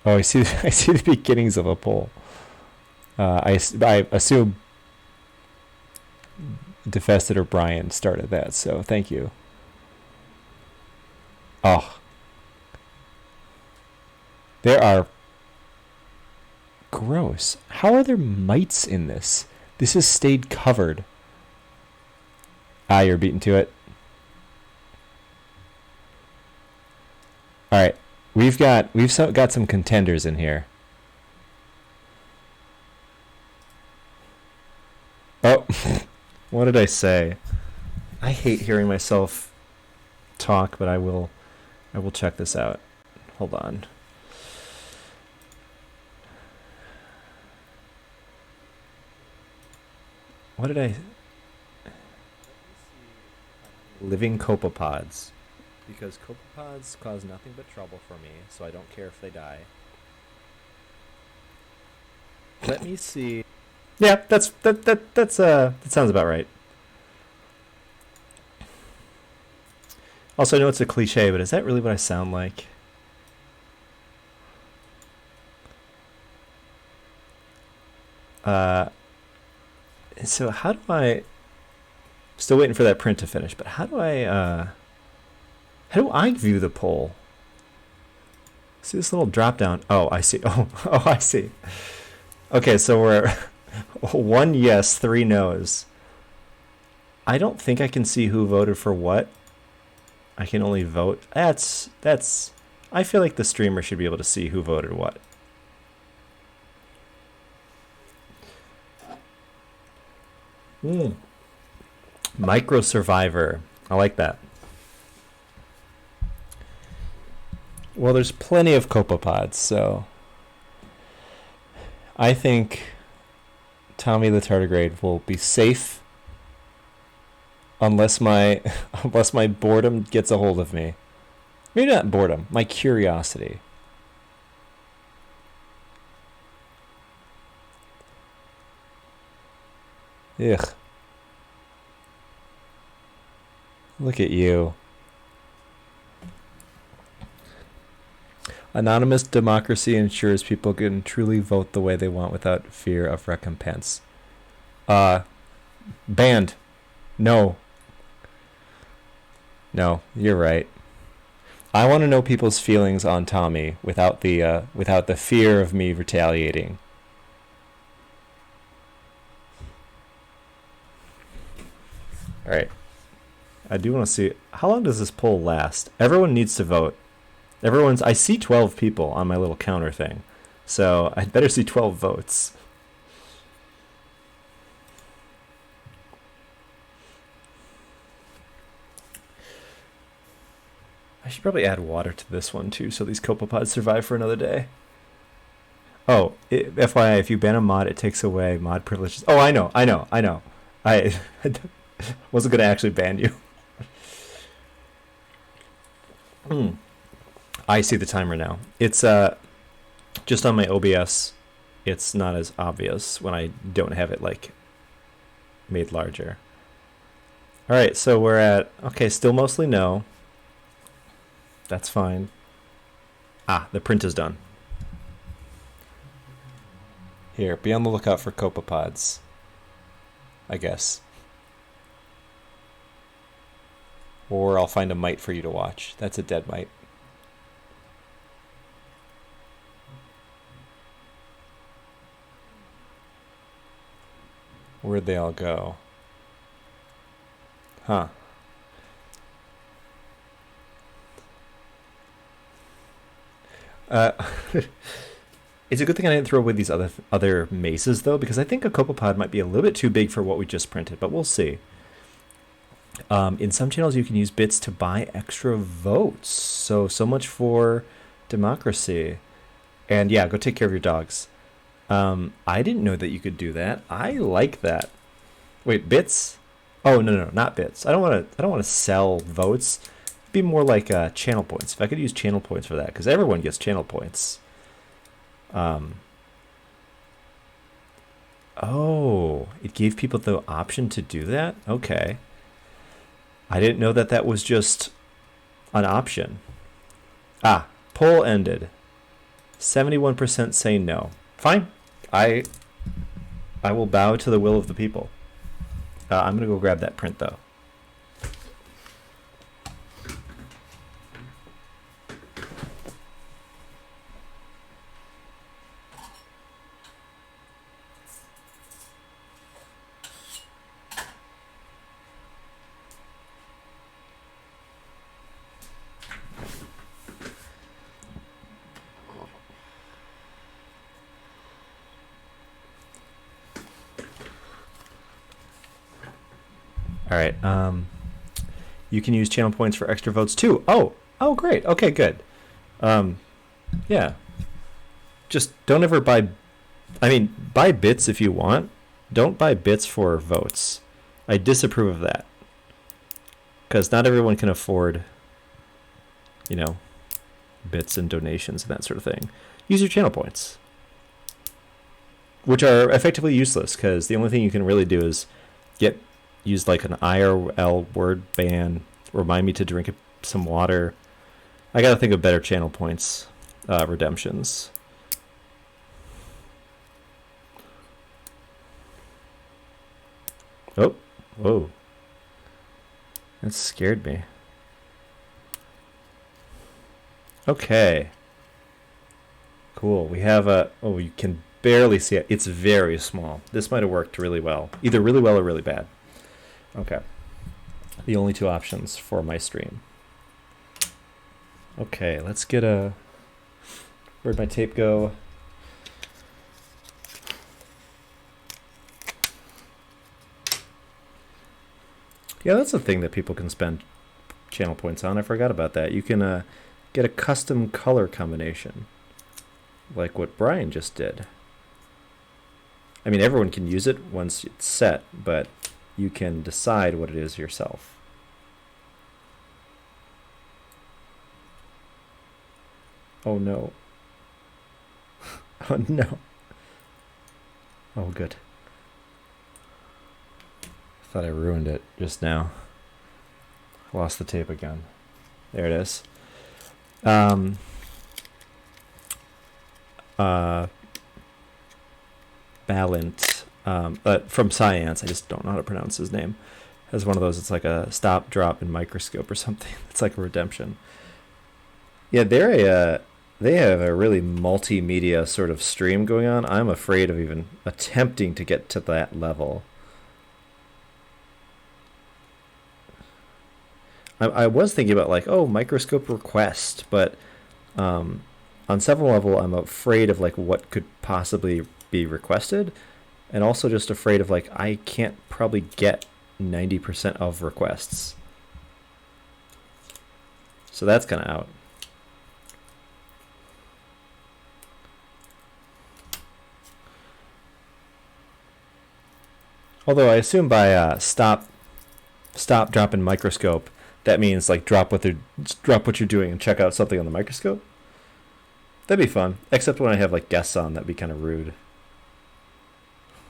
Oh, I see. I see the beginnings of a poll. I assume Defested or Brian started that, so thank you. Oh, there are gross. How are there mites in this? This has stayed covered. Ah, you're beaten to it. All right, we've got some contenders in here. Oh, what did I say? I hate hearing myself talk, but I will check this out. Hold on. What did I living copepods? Because copepods cause nothing but trouble for me, so I don't care if they die. Let me see. Yeah, that sounds about right. Also, I know it's a cliche, but is that really what I sound like? Uh, so how do I? Still waiting for that print to finish, but how do I view the poll? See this little drop down. Oh, I see. Oh, I see. Okay, so we're one yes, three no's. I don't think I can see who voted for what. I can only vote. That's. I feel like the streamer should be able to see who voted what. Mm. Micro survivor. I like that. Well, there's plenty of copepods, so I think Tommy the tardigrade will be safe unless my unless my boredom gets a hold of me. Maybe not boredom, my curiosity. Ugh, look at you. Anonymous democracy ensures people can truly vote the way they want without fear of recompense. Uh, Banned. No. No, you're right. I want to know people's feelings on Tommy without the fear of me retaliating. All right. I do want to see how long does this poll last? Everyone needs to vote. I see 12 people on my little counter thing. So I'd better see 12 votes. I should probably add water to this one too, so these copepods survive for another day. Oh, FYI, if you ban a mod, it takes away mod privileges. Oh, I know. I wasn't gonna actually ban you. Hmm. I see the timer now. It's just on my OBS. It's not as obvious when I don't have it like made larger. All right, so we're at okay. Still mostly no. That's fine. Ah, the print is done. Here, be on the lookout for copepods. I guess. Or I'll find a mite for you to watch. That's a dead mite. Where'd they all go? Huh. Uh, it's a good thing I didn't throw away these other maces though, because I think a copepod might be a little bit too big for what we just printed, but we'll see. In some channels, you can use bits to buy extra votes. So much for democracy. And yeah, go take care of your dogs. I didn't know that you could do that. I like that. Wait, bits? Oh, no, not bits. I don't want to sell votes. It'd be more like channel points. If I could use channel points for that, because everyone gets channel points. Oh, it gave people the option to do that? Okay. I didn't know that that was just an option. Ah, poll ended. 71% say no. Fine. I will bow to the will of the people. I'm going to go grab that print, though. All right. You can use channel points for extra votes too. Oh, great. Okay, good. Yeah. Just don't ever buy. I mean, buy bits if you want. Don't buy bits for votes. I disapprove of that because not everyone can afford, bits and donations and that sort of thing. Use your channel points, which are effectively useless because the only thing you can really do is use like an IRL word ban, remind me to drink some water. I gotta think of better channel points redemptions. Oh, whoa. That scared me. Okay. Cool. We have you can barely see it. It's very small. This might have worked really well. Either really well or really bad. Okay. The only two options for my stream. Okay, let's get where'd my tape go? Yeah, that's a thing that people can spend channel points on. I forgot about that. You can get a custom color combination, like what Brian just did. I mean, everyone can use it once it's set, but you can decide what it is yourself. Oh no. Oh no. Oh good. Thought I ruined it just now. Lost the tape again. There it is. Balint, from Science, I just don't know how to pronounce his name, has one of those. It's like a stop, drop, and microscope or something. It's like a redemption. Yeah, they have a really multimedia sort of stream going on. I'm afraid of even attempting to get to that level. I was thinking about like, microscope request, but on several level, I'm afraid of like what could possibly be requested, and also just afraid of like I can't probably get 90% of requests. So that's kind of out. Although I assume by stop, drop, and microscope, that means like drop what you're doing and check out something on the microscope. That'd be fun. Except when I have like guests on, that'd be kind of rude.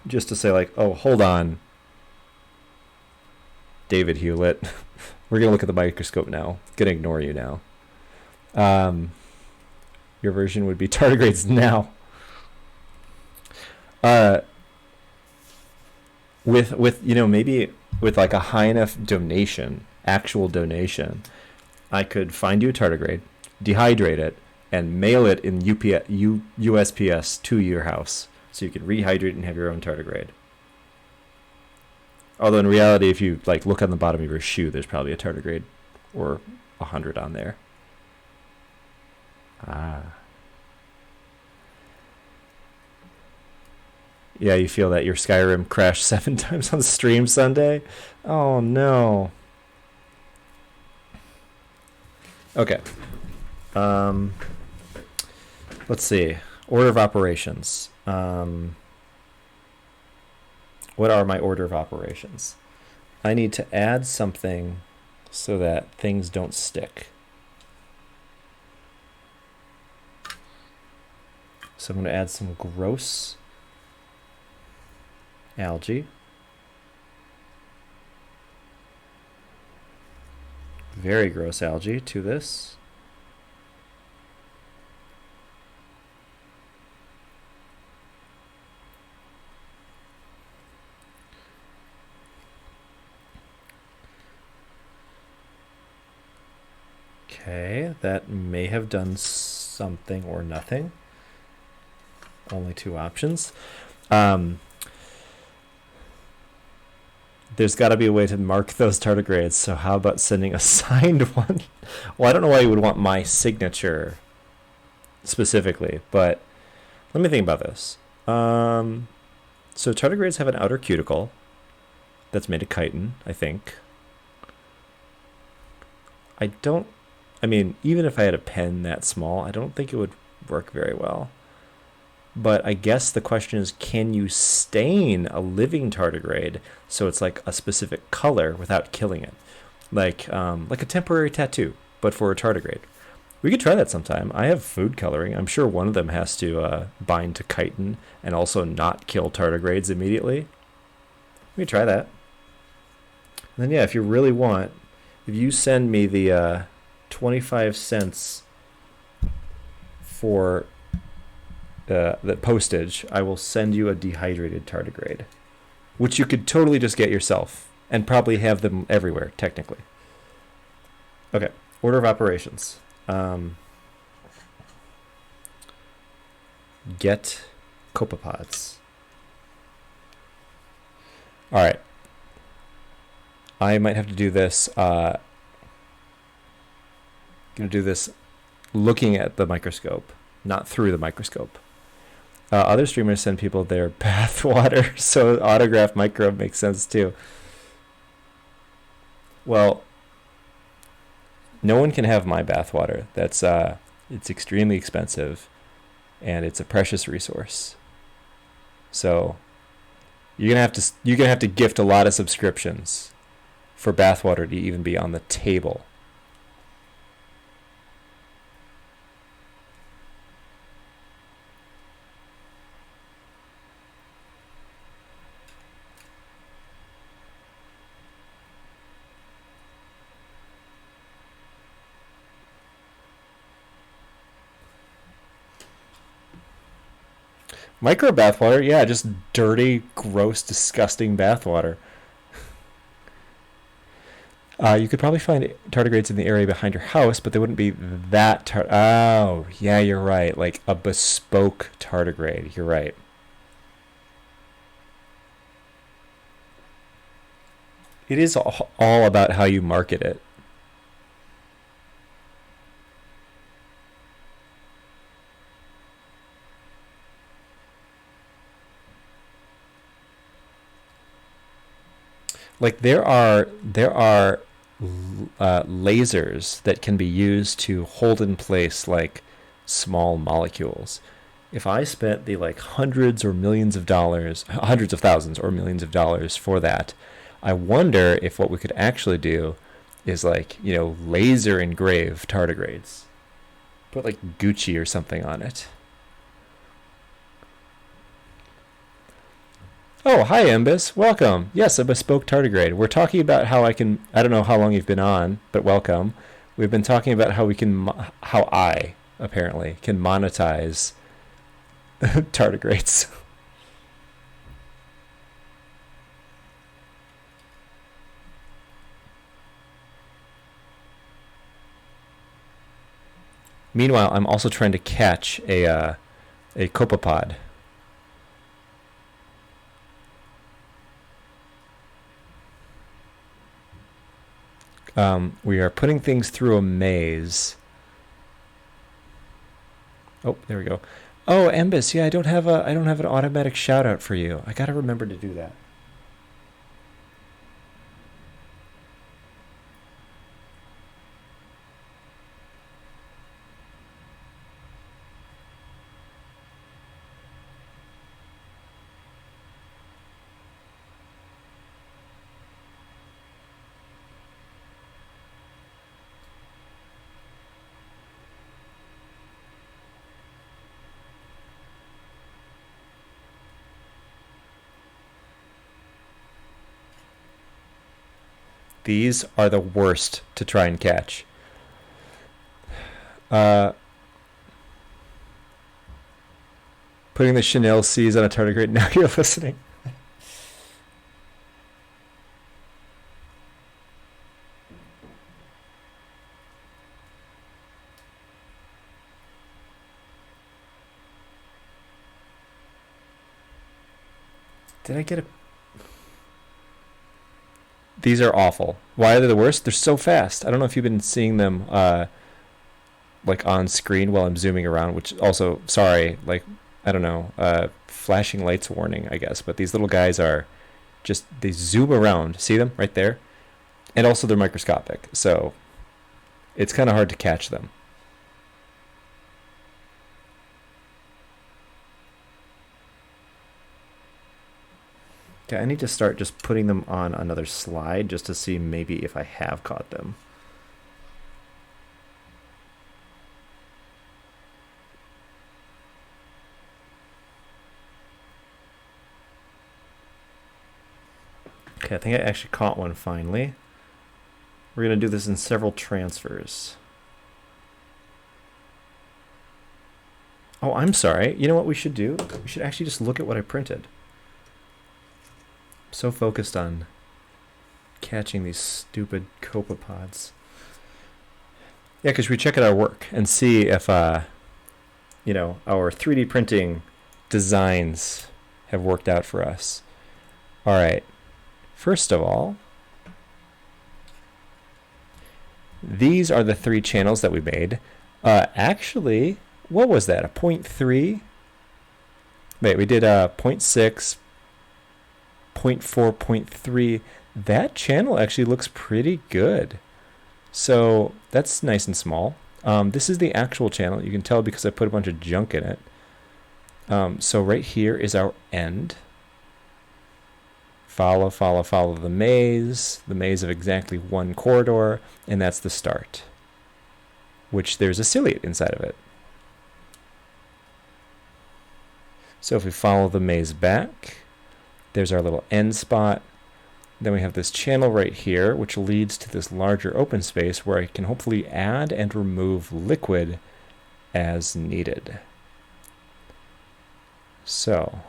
Just to say like, oh, hold on, David Hewlett, we're gonna look at the microscope now. Gonna ignore you now. Your version would be tardigrades now. With maybe with like a high enough actual donation, I could find you a tardigrade, dehydrate it, and mail it in USPS to your house, so you can rehydrate and have your own tardigrade. Although in reality, if you like look on the bottom of your shoe, there's probably a tardigrade or 100 on there. Yeah, you feel that your Skyrim crashed 7 times on stream Sunday? Oh no. Okay. Let's see. Order of operations. Um, what are my order of operations? I need to add something so that things don't stick. So I'm going to add some gross algae. Very gross algae to this. Okay, that may have done something or nothing. Only two options. There's got to be a way to mark those tardigrades, so how about sending a signed one? Well, I don't know why you would want my signature specifically, but let me think about this. So tardigrades have an outer cuticle that's made of chitin, I think. I mean, even if I had a pen that small, I don't think it would work very well. But I guess the question is, can you stain a living tardigrade so it's like a specific color without killing it? Like a temporary tattoo, but for a tardigrade. We could try that sometime. I have food coloring. I'm sure one of them has to bind to chitin and also not kill tardigrades immediately. We could try that. And then, yeah, if you really want, if you send me the 25 cents for the postage, I will send you a dehydrated tardigrade, which you could totally just get yourself and probably have them everywhere, technically. Okay, order of operations. Get copepods. All right. I might have to do this. Gonna do this looking at the microscope, not through the microscope. Other streamers send people their bath water, so autograph microbe makes sense too. Well, no one can have my bath water. That's it's extremely expensive, and it's a precious resource. So you're gonna have to gift a lot of subscriptions for bathwater to even be on the table. Micro bathwater, yeah, just dirty, gross, disgusting bathwater. You could probably find tardigrades in the area behind your house, but they wouldn't be that Oh, yeah, you're right. Like a bespoke tardigrade. You're right. It is all about how you market it. Like there are lasers that can be used to hold in place like small molecules. If I spent the like hundreds or millions of dollars, hundreds of thousands or millions of dollars for that, I wonder if what we could actually do is like, laser engrave tardigrades. Put like Gucci or something on it. Oh, hi, Embis. Welcome. Yes, a bespoke tardigrade. We're talking about how I don't know how long you've been on, but welcome. We've been talking about how how I, apparently, can monetize tardigrades. Meanwhile, I'm also trying to catch a copepod. We are putting things through a maze. Oh, there we go. Oh, Embis, yeah, I don't have an automatic shout out for you. I gotta remember to do that. These are the worst to try and catch. Putting the Chanel C's on a tardigrade. Now you're listening. Did I get a... These are awful. Why are they the worst? They're so fast. I don't know if you've been seeing them like on screen while I'm zooming around, which also, sorry, like, I don't know, flashing lights warning, I guess. But these little guys are just, they zoom around. See them right there? And also they're microscopic. So it's kind of hard to catch them. Okay, I need to start just putting them on another slide just to see maybe if I have caught them. Okay, I think I actually caught one finally. We're going to do this in several transfers. Oh, I'm sorry. You know what we should do? We should actually just look at what I printed. So focused on catching these stupid copepods. Yeah, because we check out our work and see if, you know, our 3D printing designs have worked out for us. All right. First of all, these are the 3 channels that we made. Actually, what was that? A 0.3? Wait, we did a 0.6. 0.4, 0.3. That channel actually looks pretty good. So that's nice and small. This is the actual channel. You can tell because I put a bunch of junk in it. So right here is our end. Follow the maze of exactly 1 corridor, and that's the start, which there's a ciliate inside of it. So if we follow the maze back, there's our little end spot. Then we have this channel right here, which leads to this larger open space where I can hopefully add and remove liquid as needed. So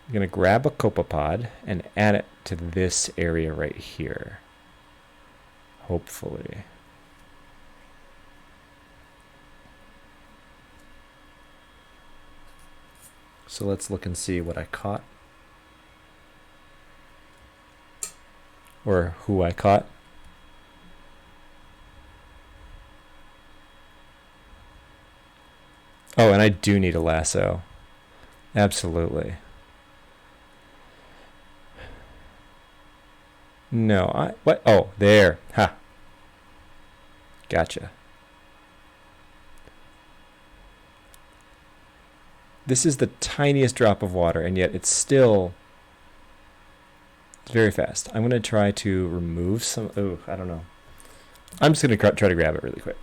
I'm going to grab a copepod and add it to this area right here. Hopefully. So let's look and see what I caught. Or who I caught. Oh, and I do need a lasso. Absolutely. No, what? Oh, there. Ha. Gotcha. This is the tiniest drop of water, and yet it's still very fast. I'm going to try to remove some... Oh, I don't know. I'm just going to try to grab it really quick.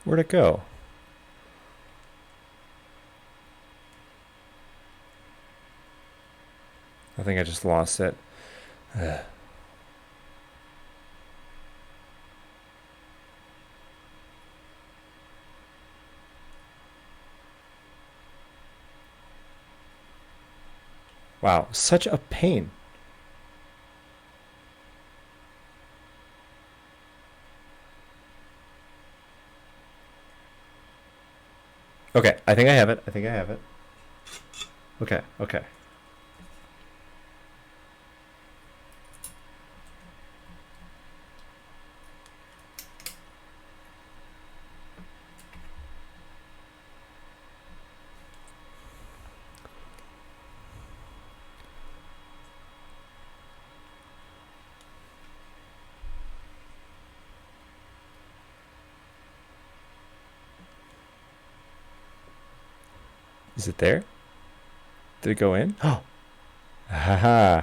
Where'd it go? I think I just lost it. Wow, such a pain. Okay, I think I have it. Okay. Is it there? Did it go in? Oh, haha.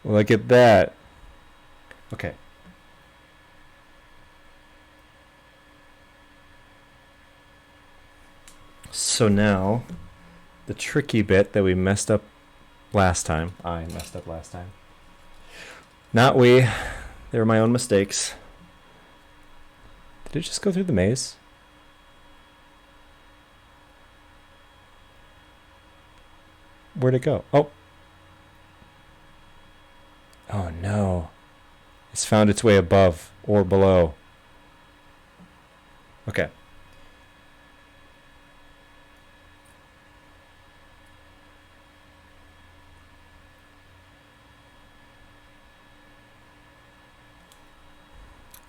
Look at that. Okay. So now, the tricky bit that we messed up last time. I messed up last time. Not we. They were my own mistakes. Did it just go through the maze? Where'd it go? Oh. Oh no. It's found its way above or below. Okay.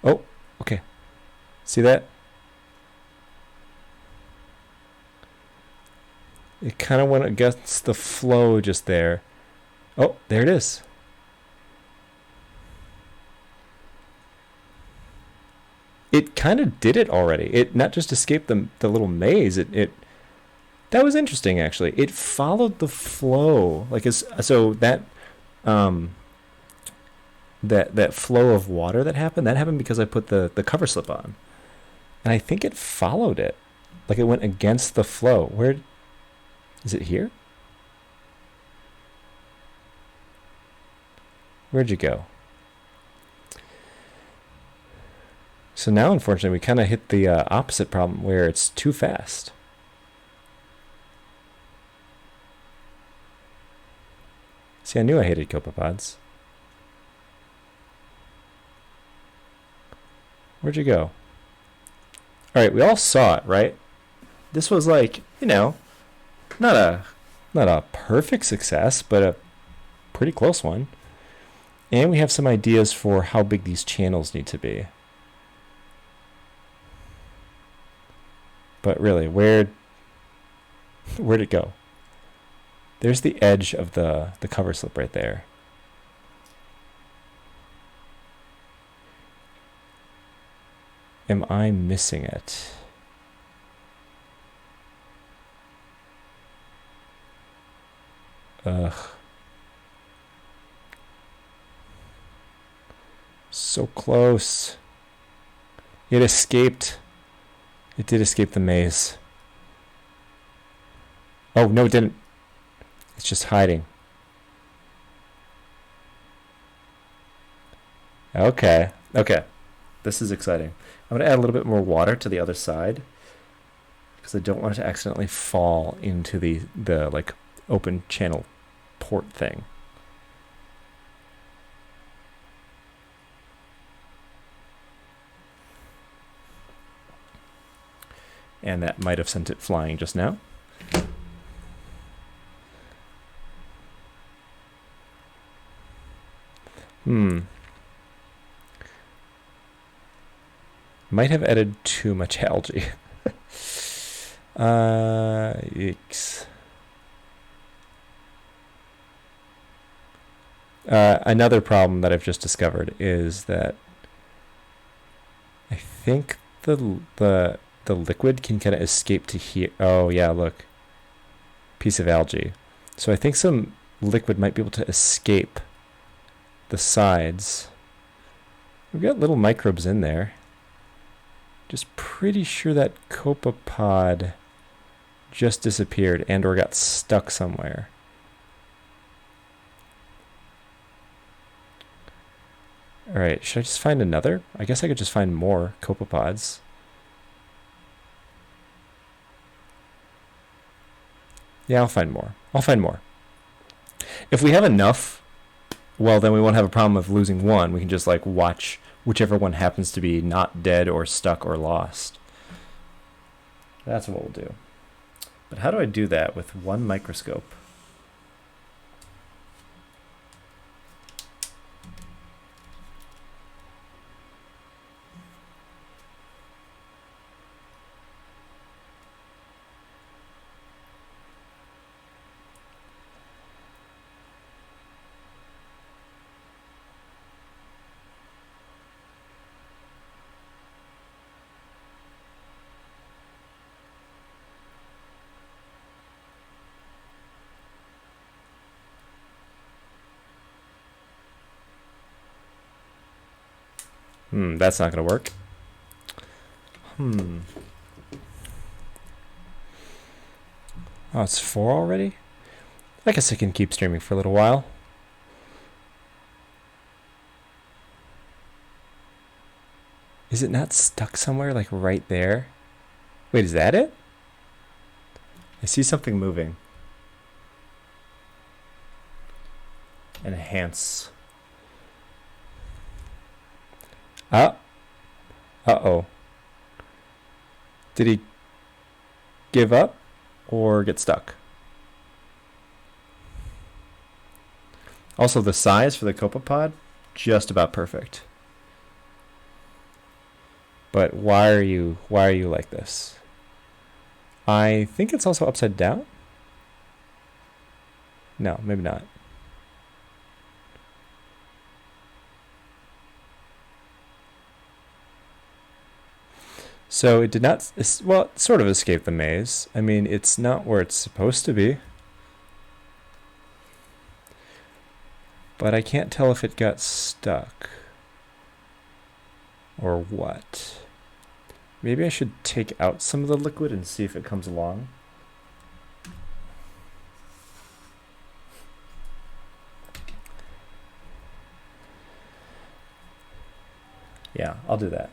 Oh, okay. See that? It kind of went against the flow just there. Oh, there it is. It kind of did it already. It not just escaped the little maze. It that was interesting actually. It followed the flow, like so that that flow of water that happened because I put the cover slip on, and I think it followed it, like it went against the flow. Where is it here? Where'd you go? So now, unfortunately, we kind of hit the opposite problem where it's too fast. See, I knew I hated copepods. Where'd you go? All right, we all saw it, right? This was like, not a perfect success, but a pretty close one. And we have some ideas for how big these channels need to be. But really, where'd it go? There's the edge of the cover slip right there. Am I missing it? Ugh. So close. It escaped. It did escape the maze. Oh, no, it didn't. It's just hiding. Okay. Okay. This is exciting. I'm going to add a little bit more water to the other side because I don't want it to accidentally fall into the like open channel port thing. And that might have sent it flying just now. Might have added too much algae. Yikes. Another problem that I've just discovered is that I think the liquid can kind of escape to here. Oh yeah, look. Piece of algae. So I think some liquid might be able to escape the sides. We've got little microbes in there. Just pretty sure that copepod just disappeared and or got stuck somewhere. Alright, should I just find another? I guess I could just find more copepods. Yeah, I'll find more. I'll find more. If we have enough, well, then we won't have a problem of losing one. We can just like watch whichever one happens to be not dead or stuck or lost. That's what we'll do. But how do I do that with one microscope? That's not going to work. Oh, it's 4 already? I guess I can keep streaming for a little while. Is it not stuck somewhere, like right there? Wait, is that it? I see something moving. Enhance. Uh-oh. Did he give up or get stuck? Also, the size for the copepod, just about perfect. But why are you like this? I think it's also upside down. No, maybe not. So it did not, well, it sort of escaped the maze. I mean, it's not where it's supposed to be. But I can't tell if it got stuck. Or what. Maybe I should take out some of the liquid and see if it comes along. Yeah, I'll do that.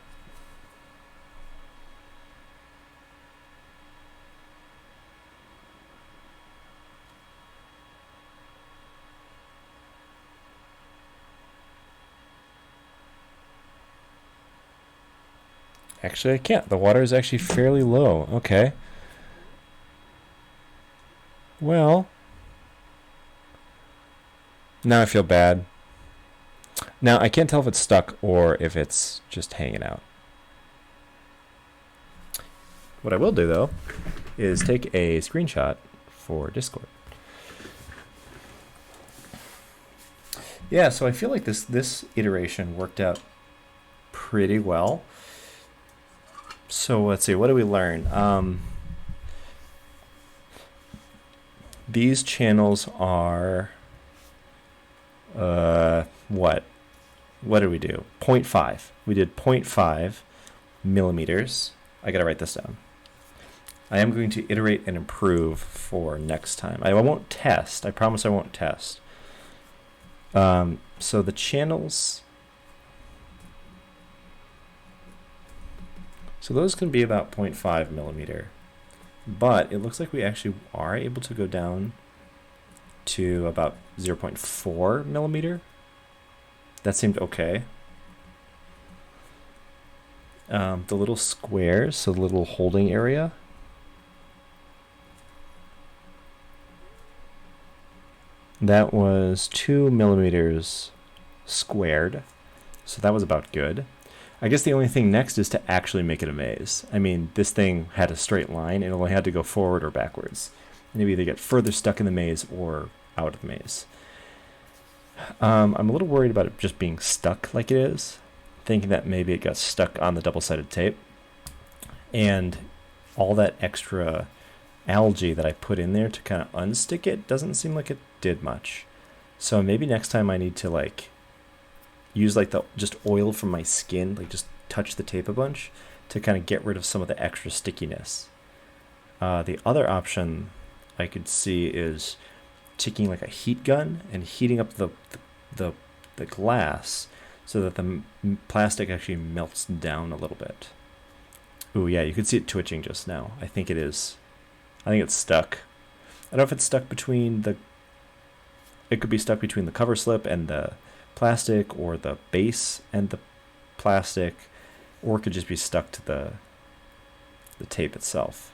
Actually, I can't. The water is actually fairly low. Okay. Well. Now I feel bad. Now, I can't tell if it's stuck or if it's just hanging out. What I will do, though, is take a screenshot for Discord. Yeah, so I feel like this iteration worked out pretty well. So let's see, what do we learn? These channels are what did we do? 0.5. We did 0.5 millimeters. I gotta write this down. I am going to iterate and improve for next time. I won't test. I promise I won't test. So the channels, so those can be about 0.5 millimeter, but it looks like we actually are able to go down to about 0.4 millimeter. That seemed okay. The little squares, so the little holding area, that was 2 millimeters squared, so that was about good. I guess the only thing next is to actually make it a maze. I mean, this thing had a straight line, it only had to go forward or backwards. And you either get further stuck in the maze or out of the maze. I'm a little worried about it just being stuck like it is, thinking that maybe it got stuck on the double-sided tape. And all that extra algae that I put in there to kind of unstick it doesn't seem like it did much. So maybe next time I need to like use like the just oil from my skin, like just touch the tape a bunch to kind of get rid of some of the extra stickiness. The other option I could see is taking like a heat gun and heating up the glass so that the plastic actually melts down a little bit. Ooh, yeah, you could see it twitching just now. I think it is. I think it's stuck. I don't know if it's stuck between the... It could be stuck between the cover slip and the plastic, or the base and the plastic, or it could just be stuck to the tape itself.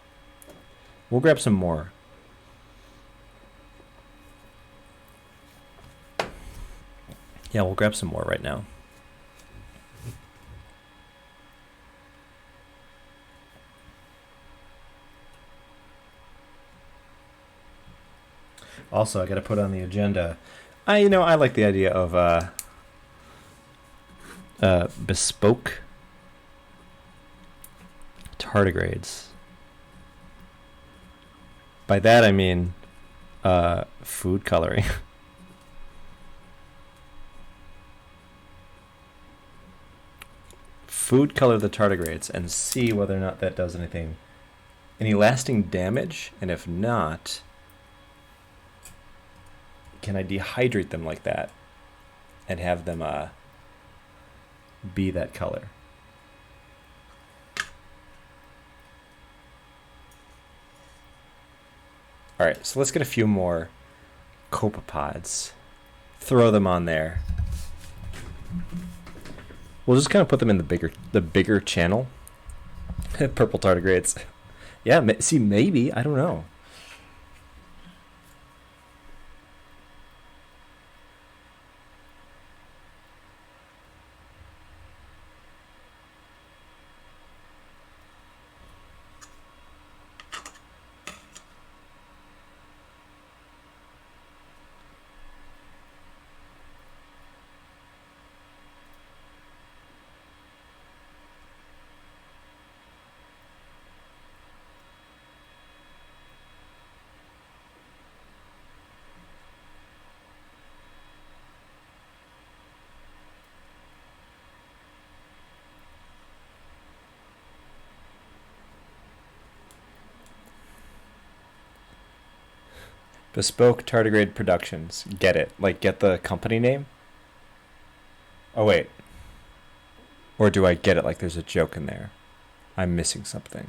We'll grab some more. Yeah, we'll grab some more right now. Also, I got to put on the agenda. I like the idea of bespoke tardigrades. By that I mean food coloring. food color the tardigrades and see whether or not that does any lasting damage, and if not, can I dehydrate them like that and have them be that color? All right, so let's get a few more copepods. Throw them on there. We'll just kind of put them in the bigger channel. Purple tardigrades. Yeah, see, maybe, I don't know. Bespoke Tardigrade Productions. Get it. Like, get the company name? Oh, wait. Or do I get it like there's a joke in there? I'm missing something.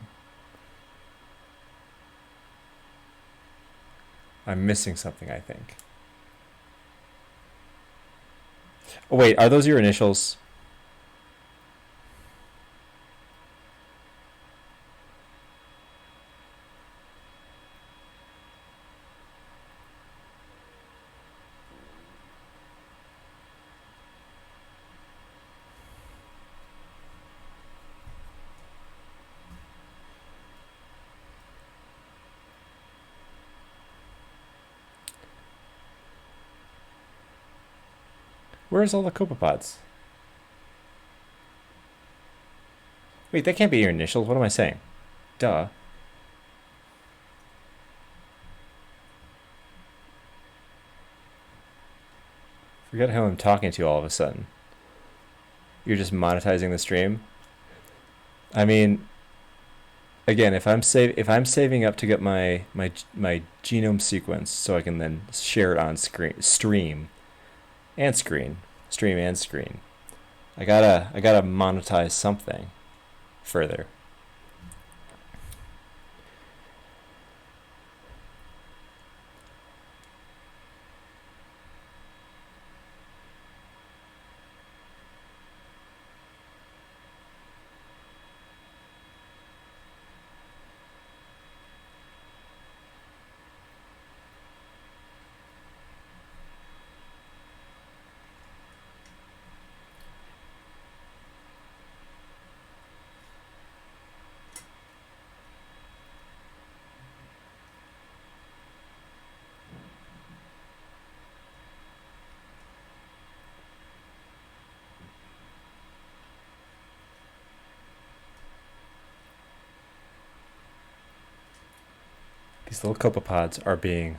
I'm missing something, I think. Oh, wait. Are those your initials? Where's all the copepods? Wait, that can't be your initials. What am I saying? Duh. Forget who I'm talking to all of a sudden. You're just monetizing the stream? I mean, again, if I'm saving up to get my genome sequence so I can then share it on stream and screen. I gotta monetize something further. These little copepods are being...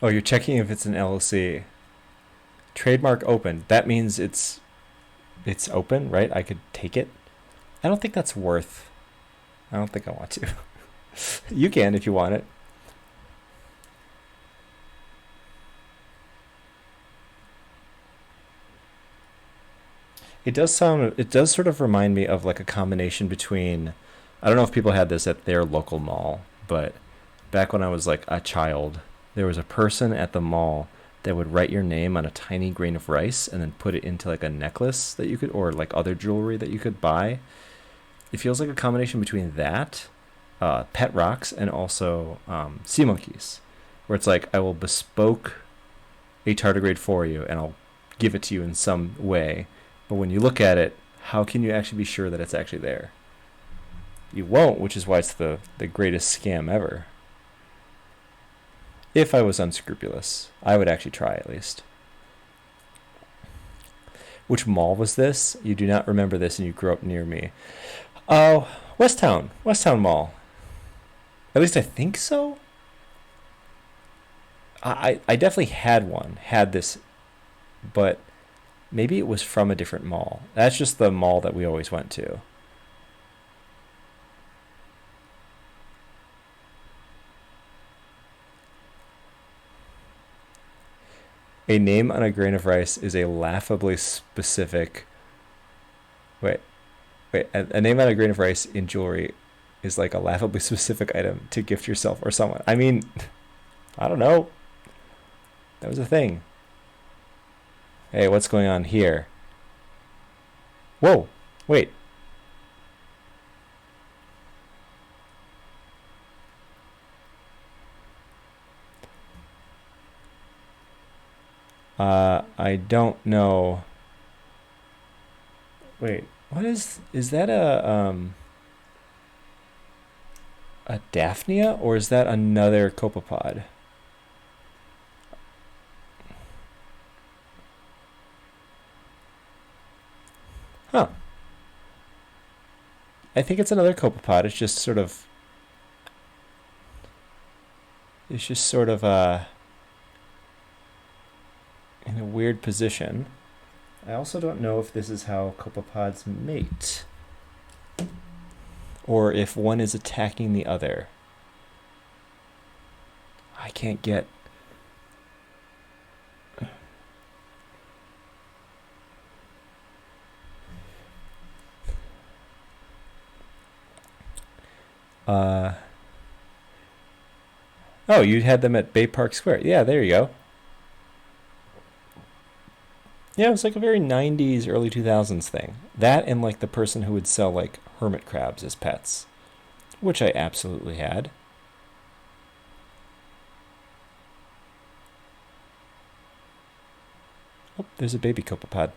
Oh, you're checking if it's an LLC. Trademark open. That means it's open, right? I could take it. I don't think that's worth... I don't think I want to. You can if you want it. It does sort of remind me of like a combination between... I don't know if people had this at their local mall, but back when I was like a child, there was a person at the mall that would write your name on a tiny grain of rice and then put it into like a necklace that you could, or like other jewelry that you could buy. It feels like a combination between that, pet rocks, and also sea monkeys, where it's like I will bespoke a tardigrade for you and I'll give it to you in some way, but when you look at it, how can you actually be sure that it's actually there? You won't, which is why it's the greatest scam ever. If I was unscrupulous, I would actually try at least. Which mall was this? You do not remember this and you grew up near me. Oh, Westtown Mall. At least I think so. I definitely had this, but Maybe it was from a different mall. That's just the mall that we always went to. A name on a grain of rice is a laughably specific. Wait, wait. A name on a grain of rice in jewelry is like a laughably specific item to gift yourself or someone. I mean, I don't know. That was a thing. Hey, what's going on here? Whoa, wait. I don't know. Wait, what is that a Daphnia or is that another copepod? Huh. I think it's another copepod. It's just sort of in a weird position. I also don't know if this is how copepods mate, or if one is attacking the other. I can't get. Uh, oh, you had them at Bay Park Square. Yeah, there you go. Yeah, it was like a very 90s, early 2000s thing. That and like the person who would sell like hermit crabs as pets, which I absolutely had. Oh, there's a baby copepod.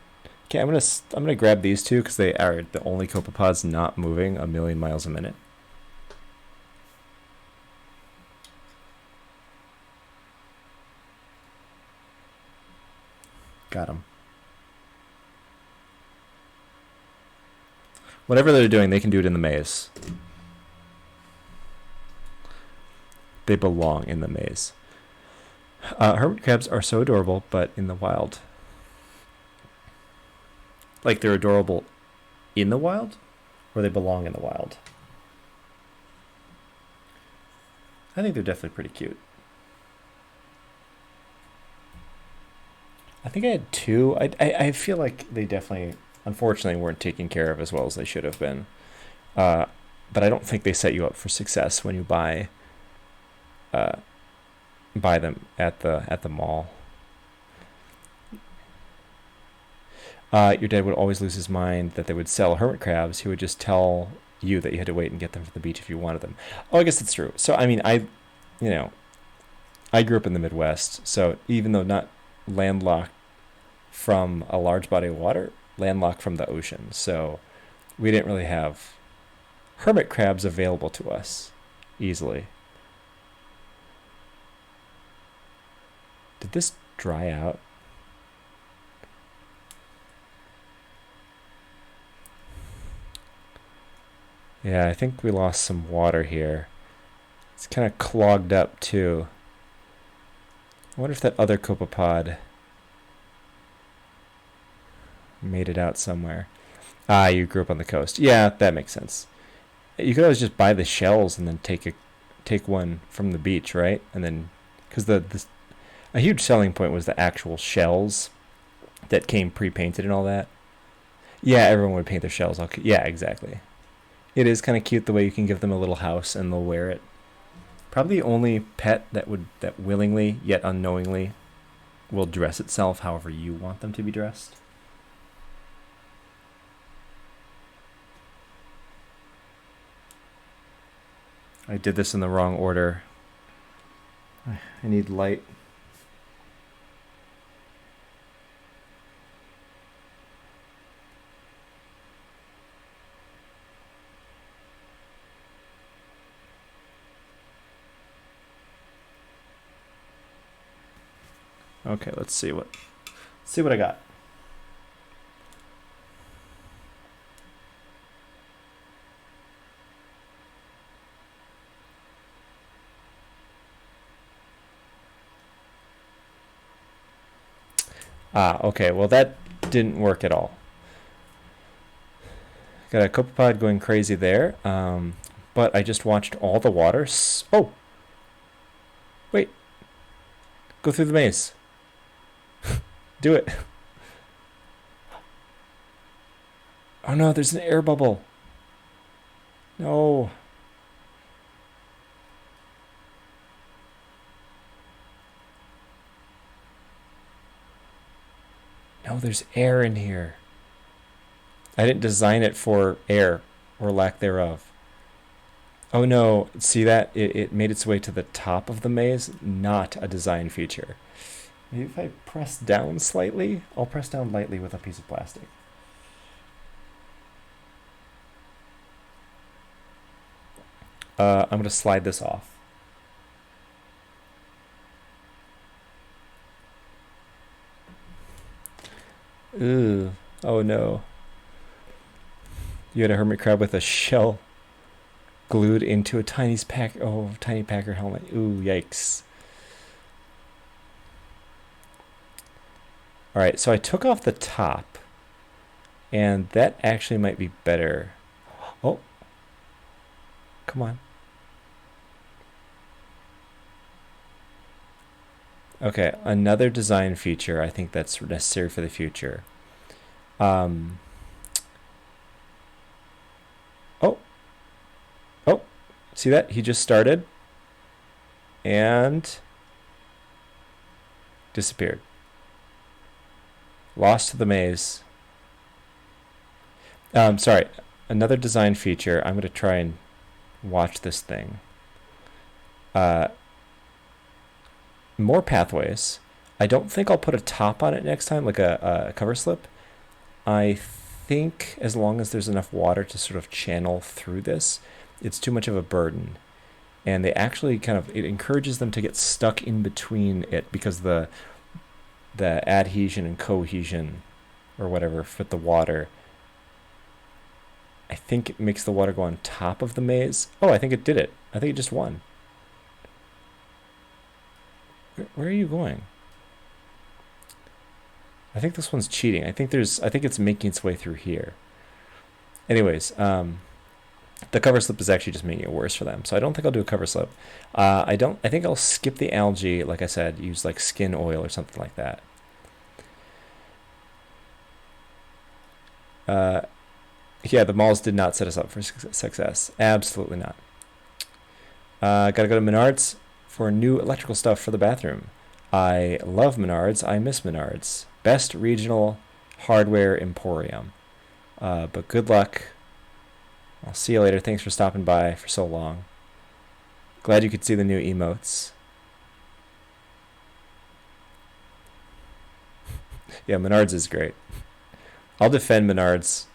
Okay, I'm gonna grab these two because they are the only copepods not moving a million miles a minute. Got them. Whatever they're doing, they can do it in the maze. They belong in the maze. Hermit crabs are so adorable, but in the wild. Like they're adorable in the wild, or they belong in the wild. I think they're definitely pretty cute. I think I had two. I feel like they definitely, unfortunately, weren't taken care of as well as they should have been. Uh, but I don't think they set you up for success when you uh, buy them at the mall. Your dad would always lose his mind that they would sell hermit crabs. He would just tell you that you had to wait and get them from the beach if you wanted them. Oh, I guess that's true. So I mean, you know, I grew up in the Midwest, so even though not landlocked from a large body of water, landlocked from the ocean. So we didn't really have hermit crabs available to us easily. Did this dry out? Yeah, I think we lost some water here. It's kind of clogged up too. I wonder if that other copepod made it out somewhere. Ah, you grew up on the coast. Yeah, that makes sense. You could always just buy the shells and then take one from the beach, right? And then because a huge selling point was the actual shells that came pre-painted and all that. Yeah, everyone would paint their shells. Yeah, exactly. It is kind of cute the way you can give them a little house and they'll wear it. Probably the only pet that willingly yet unknowingly will dress itself however you want them to be dressed. I did this in the wrong order. I need light. Okay, let's see what I got. Okay. Well, that didn't work at all. Got a copepod going crazy there. But I just watched all the water. Oh! Wait. Go through the maze. Do it. Oh no, there's an air bubble. No. No, there's air in here. I didn't design it for air or lack thereof. Oh no, see that? It made its way to the top of the maze. Not a design feature. Maybe if I press down slightly, I'll press down lightly with a piece of plastic. I'm going to slide this off. Ooh, oh no. You had a hermit crab with a shell glued into a tiny Packer helmet. Ooh, yikes. All right, so I took off the top, and that actually might be better. Oh, come on. Okay, another design feature I think that's necessary for the future. Oh, see that? He just started and disappeared. Lost to the maze. Sorry, another design feature. I'm going to try and watch this thing. More pathways. I don't think I'll put a top on it next time, like a cover slip. I think as long as there's enough water to sort of channel through this, it's too much of a burden. And they actually it encourages them to get stuck in between it because the adhesion and cohesion or whatever fit the water. I think it makes the water go on top of the maze. Oh, I think it did it. I think it just won. Where are you going? I think this one's cheating. I think it's making its way through here. Anyways, the cover slip is actually just making it worse for them. So I don't think I'll do a cover slip. I think I'll skip the algae, like I said, use like skin oil or something like that. Yeah, the malls did not set us up for success. Absolutely not. Gotta go to Menards for new electrical stuff for the bathroom. I love Menards. I miss Menards. Best regional hardware emporium. But good luck. I'll see you later. Thanks for stopping by for so long. Glad you could see the new emotes. Yeah, Menards is great. I'll defend Menards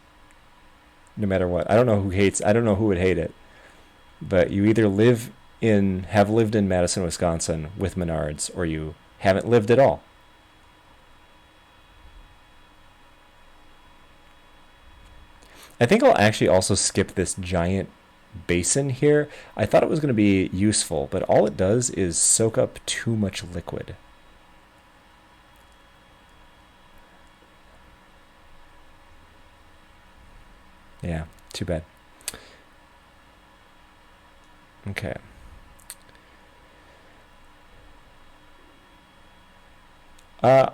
no matter what. I don't know who would hate it. But you either have lived in Madison, Wisconsin with Menards, or you haven't lived at all. I think I'll actually also skip this giant basin here. I thought it was going to be useful, but all it does is soak up too much liquid. Yeah, too bad. Okay. I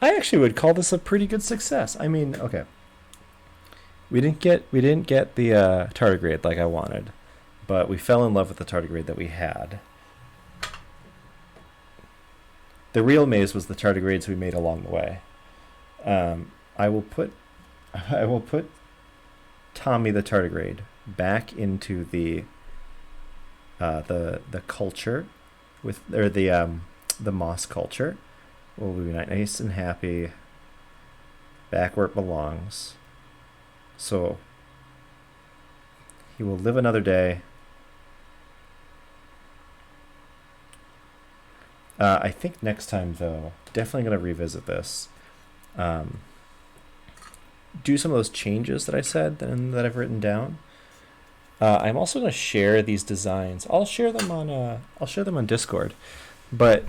actually would call this a pretty good success. I mean, okay. We didn't get the tardigrade like I wanted, but we fell in love with the tardigrade that we had. The real maze was the tardigrades we made along the way. I will put Tommy the tardigrade back into the culture the moss culture. We'll be nice and happy back where it belongs. So he will live another day. I think next time, though, definitely going to revisit this. Do some of those changes that I said and that I've written down. I'm also going to share these designs. I'll share them on Discord. But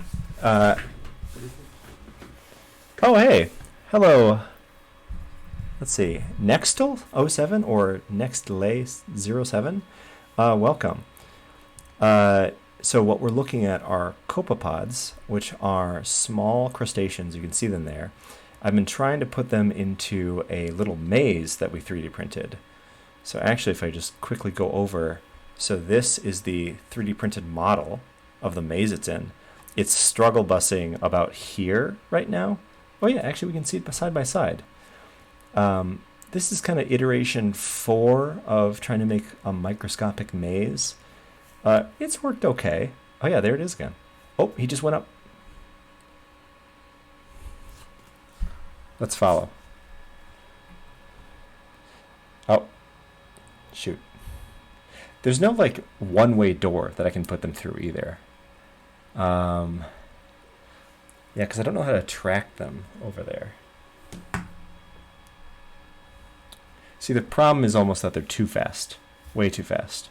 oh hey, hello, let's see, Nextel07 or Nextlay07. Welcome. So what we're looking at are copepods, which are small crustaceans. You can see them there. I've been trying to put them into a little maze that we 3D printed. So actually, if I just quickly go over, so this is the 3D printed model of the maze it's in. It's struggle busing about here right now. Oh yeah, actually we can see it side by side. This is kind of iteration 4 of trying to make a microscopic maze. It's worked okay. Oh yeah, there it is again. Oh, he just went up. Let's follow. Oh, shoot. There's no like one-way door that I can put them through either. Yeah, because I don't know how to track them over there. See, the problem is almost that they're too fast. Way too fast.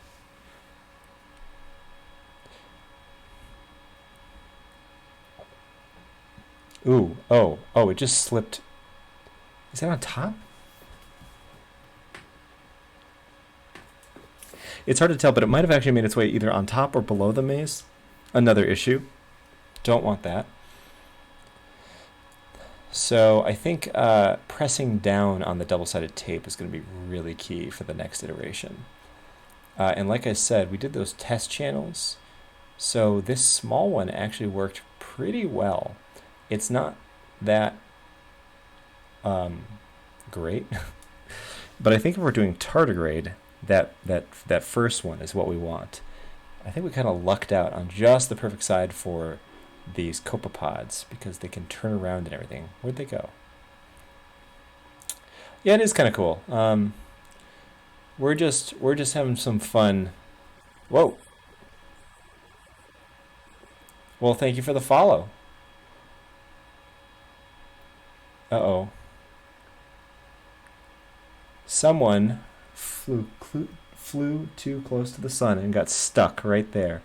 Ooh, oh, it just slipped. Is that on top? It's hard to tell, but it might have actually made its way either on top or below the maze. Another issue. Don't want that. So I think pressing down on the double-sided tape is going to be really key for the next iteration. And like I said, we did those test channels. So this small one actually worked pretty well. It's not that great, but I think if we're doing tardigrade, that first one is what we want. I think we kind of lucked out on just the perfect side for these copepods because they can turn around and everything. Where'd they go? Yeah, it is kind of cool. We're just having some fun. Whoa. Well, thank you for the follow. Uh-oh. Someone flew too close to the sun and got stuck right there.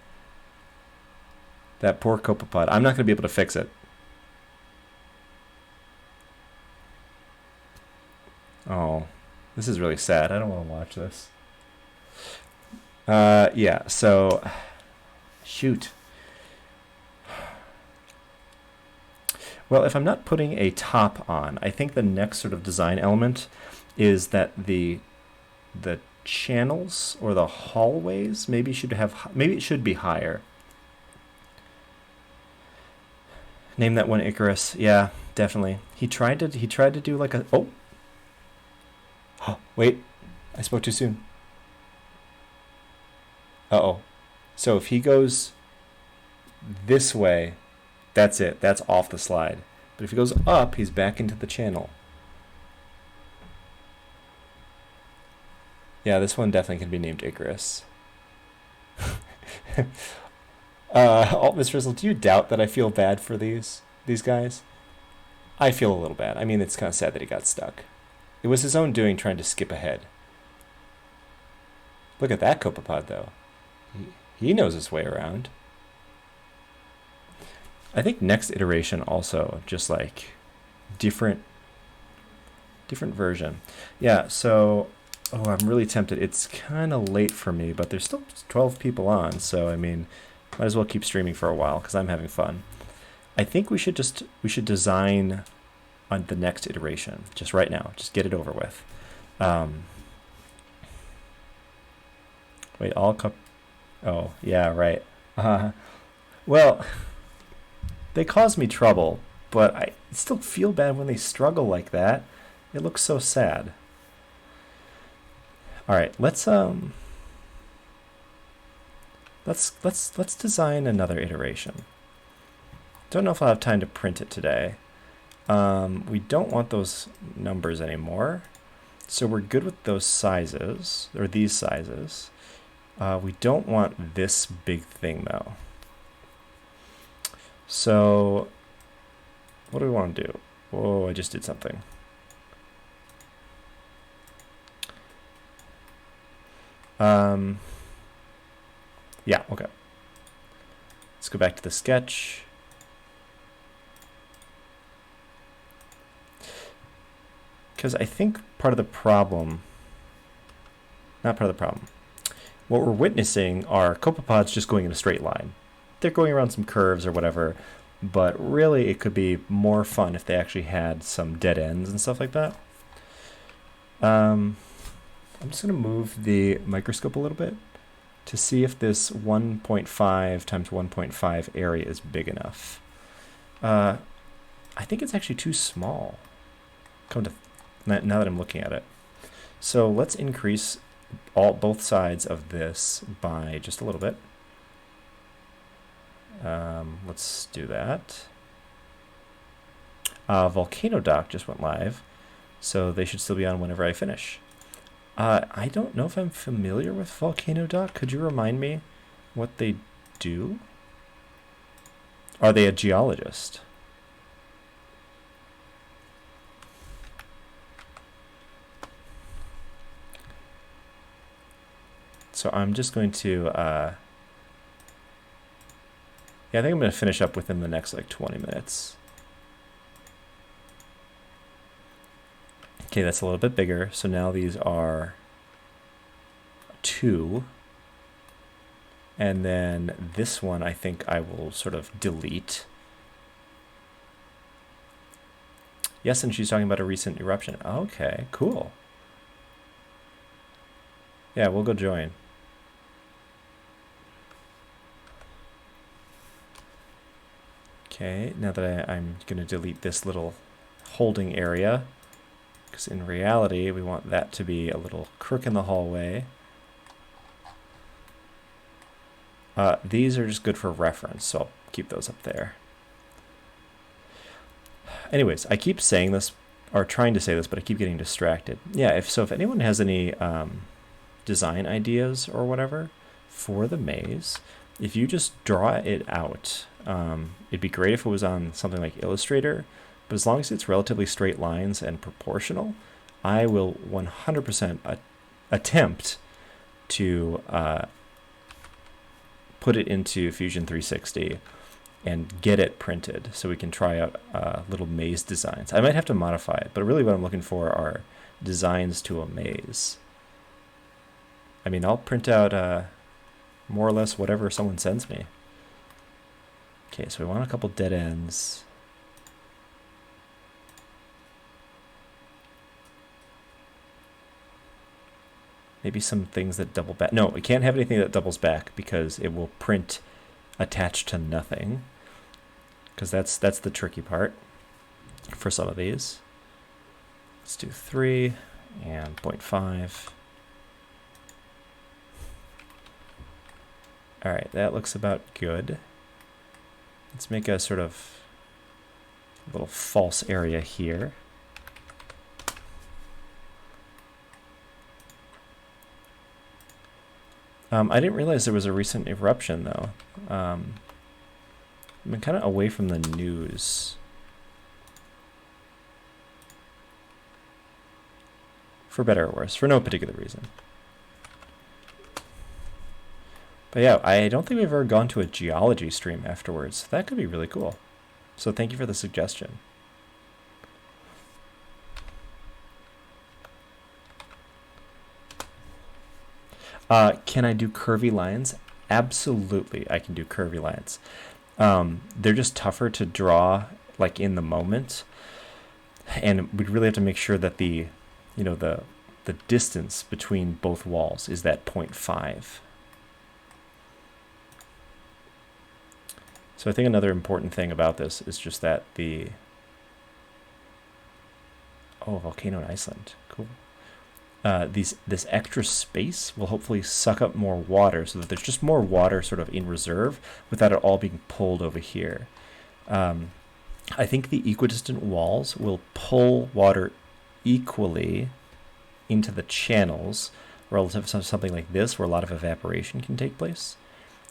That poor copepod. I'm not going to be able to fix it. Oh, this is really sad. I don't want to watch this. Yeah, so shoot. Well, if I'm not putting a top on, I think the next sort of design element is that the channels or the hallways maybe it should be higher. Name that one Icarus. Yeah, definitely. He tried to do like a oh. Wait, I spoke too soon. Uh-oh. So if he goes this way, that's it. That's off the slide. But if he goes up, he's back into the channel. Yeah, this one definitely can be named Icarus. Miss Rizzle, do you doubt that I feel bad for these guys? I feel a little bad. I mean, it's kind of sad that he got stuck. It was his own doing trying to skip ahead. Look at that copepod, though. He knows his way around. I think next iteration also just like different version. Yeah, so I'm really tempted. It's kind of late for me, but there's still 12 people on, so I mean, might as well keep streaming for a while because I'm having fun. I think we should design on the next iteration just right now. Just get it over with. Wait, oh, yeah, right. Well, they cause me trouble, but I still feel bad when they struggle like that. It looks so sad. All right, let's design another iteration. Don't know if I'll have time to print it today. We don't want those numbers anymore, so we're good with those sizes, or these sizes. We don't want this big thing, though. So, what do we want to do? Whoa, I just did something. Yeah, okay. Let's go back to the sketch. Because I think part of the problem, not part of the problem, what we're witnessing are copepods just going in a straight line. They're going around some curves or whatever, but really it could be more fun if they actually had some dead ends and stuff like that. I'm just going to move the microscope a little bit to see if this 1.5 times 1.5 area is big enough. I think it's actually too small. Now that I'm looking at it. So let's increase both sides of this by just a little bit. Let's do that. Volcano Dock just went live, so they should still be on whenever I finish. I don't know if I'm familiar with Volcano Dock. Could you remind me what they do? Are they a geologist? So I'm just going to, yeah, I think I'm going to finish up within the next like 20 minutes. Okay, that's a little bit bigger. So now these are 2. And then this one I think I will sort of delete. Yes, and she's talking about a recent eruption. Okay, cool. Yeah, we'll go join. Okay, now that I'm going to delete this little holding area, because in reality we want that to be a little crook in the hallway. These are just good for reference, so I'll keep those up there. Anyways, I keep saying this, or trying to say this, but I keep getting distracted. Yeah, if anyone has any design ideas or whatever for the maze, if you just draw it out, it'd be great if it was on something like Illustrator, but as long as it's relatively straight lines and proportional, I will 100% attempt to put it into Fusion 360 and get it printed so we can try out little maze designs. I might have to modify it, but really what I'm looking for are designs to a maze. I mean, I'll print out more or less whatever someone sends me. Okay, so we want a couple dead ends. Maybe some things that double back. No, we can't have anything that doubles back because it will print attached to nothing. Because that's the tricky part for some of these. Let's do 3 and 0.5. All right, that looks about good. Let's make a sort of little false area here. I didn't realize there was a recent eruption, though. I've been kind of away from the news. For better or worse, for no particular reason. But yeah, I don't think we've ever gone to a geology stream afterwards. That could be really cool. So thank you for the suggestion. Can I do curvy lines? Absolutely, I can do curvy lines. They're just tougher to draw, like in the moment, and we'd really have to make sure that the distance between both walls is that 0.5. So I think another important thing about this is just that volcano in Iceland, cool. This extra space will hopefully suck up more water so that there's just more water sort of in reserve without it all being pulled over here. I think the equidistant walls will pull water equally into the channels relative to something like this where a lot of evaporation can take place.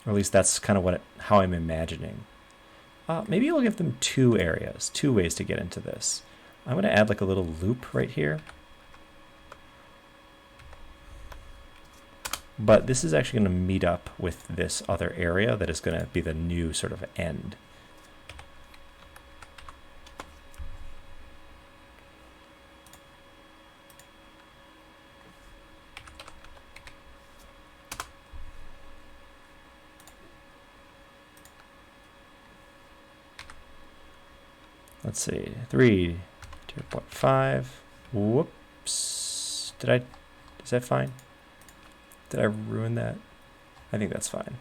Or at least that's kind of how I'm imagining. Maybe I'll give them 2 ways to get into this. I'm going to add like a little loop right here. But this is actually going to meet up with this other area that is going to be the new sort of end. let's see, 3, 0.5. Whoops. Is that fine? Did I ruin that? I think that's fine.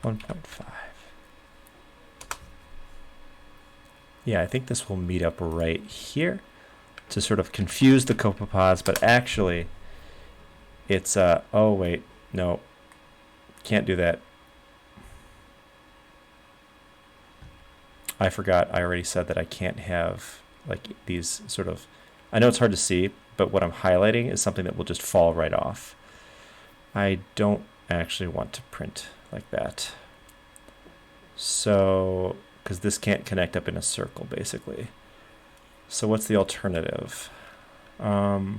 1.5. Yeah, I think this will meet up right here to sort of confuse the copepods, but actually it's, oh wait, no, can't do that. I forgot, I already said that I can't have like these sort of, I know it's hard to see, but what I'm highlighting is something that will just fall right off. I don't actually want to print like that. So, because this can't connect up in a circle, basically. So what's the alternative? Yeah,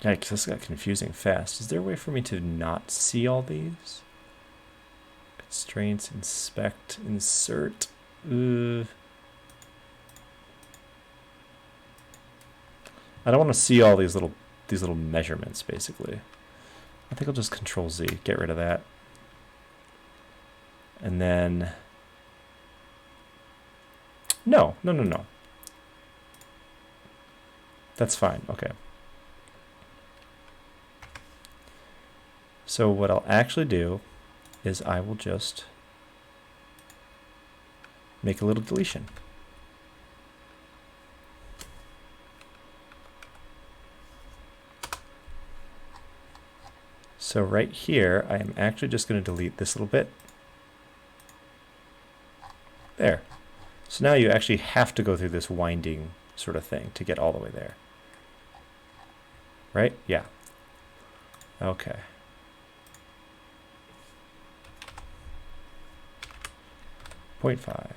because this got confusing fast. Is there a way for me to not see all these? Constraints, inspect, insert. I don't want to see all these little measurements, basically. I think I'll just Control Z, get rid of that. And then, no. That's fine, okay. So what I'll actually do is I will just make a little deletion. So right here, I am actually just going to delete this little bit. There. So now you actually have to go through this winding sort of thing to get all the way there. Right? Yeah. Okay. 0.5,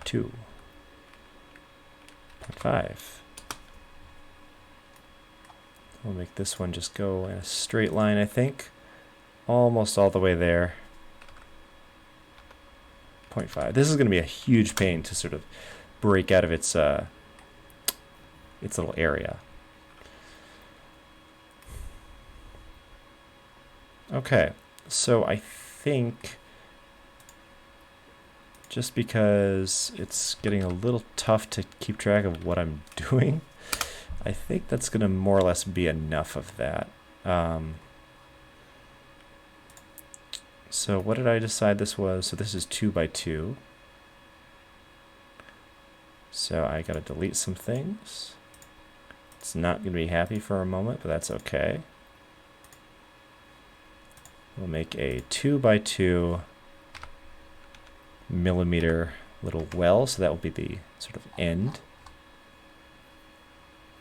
2, 0.5. We'll make this one just go in a straight line, I think. Almost all the way there. 0.5. This is going to be a huge pain to sort of break out of its little area. Okay, so I think just because it's getting a little tough to keep track of what I'm doing, I think that's going to more or less be enough of that. So what did I decide this was? So this is 2 by 2. So I got to delete some things. It's not going to be happy for a moment, but that's okay. We'll make a 2 by 2 millimeter little well, so that will be the sort of end.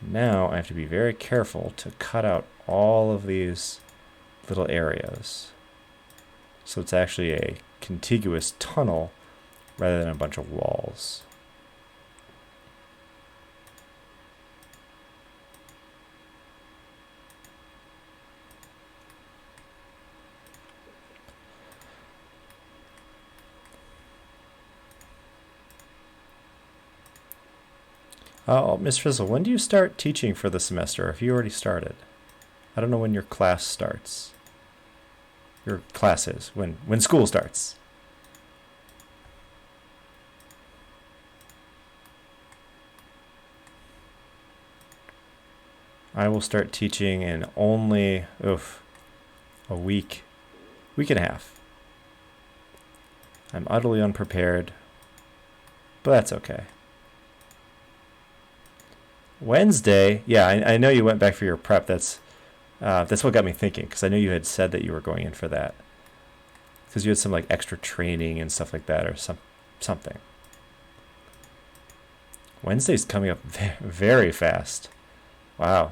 Now I have to be very careful to cut out all of these little areas. So it's actually a contiguous tunnel rather than a bunch of walls. Oh, Miss Frizzle, when do you start teaching for the semester? If you already started? I don't know when your class starts. Your classes, when school starts. I will start teaching in only a week and a half. I'm utterly unprepared, but that's okay. Wednesday, yeah, I know you went back for your prep. That's what got me thinking, because I know you had said that you were going in for that, because you had some like extra training and stuff like that, or something. Wednesday's coming up very fast. Wow.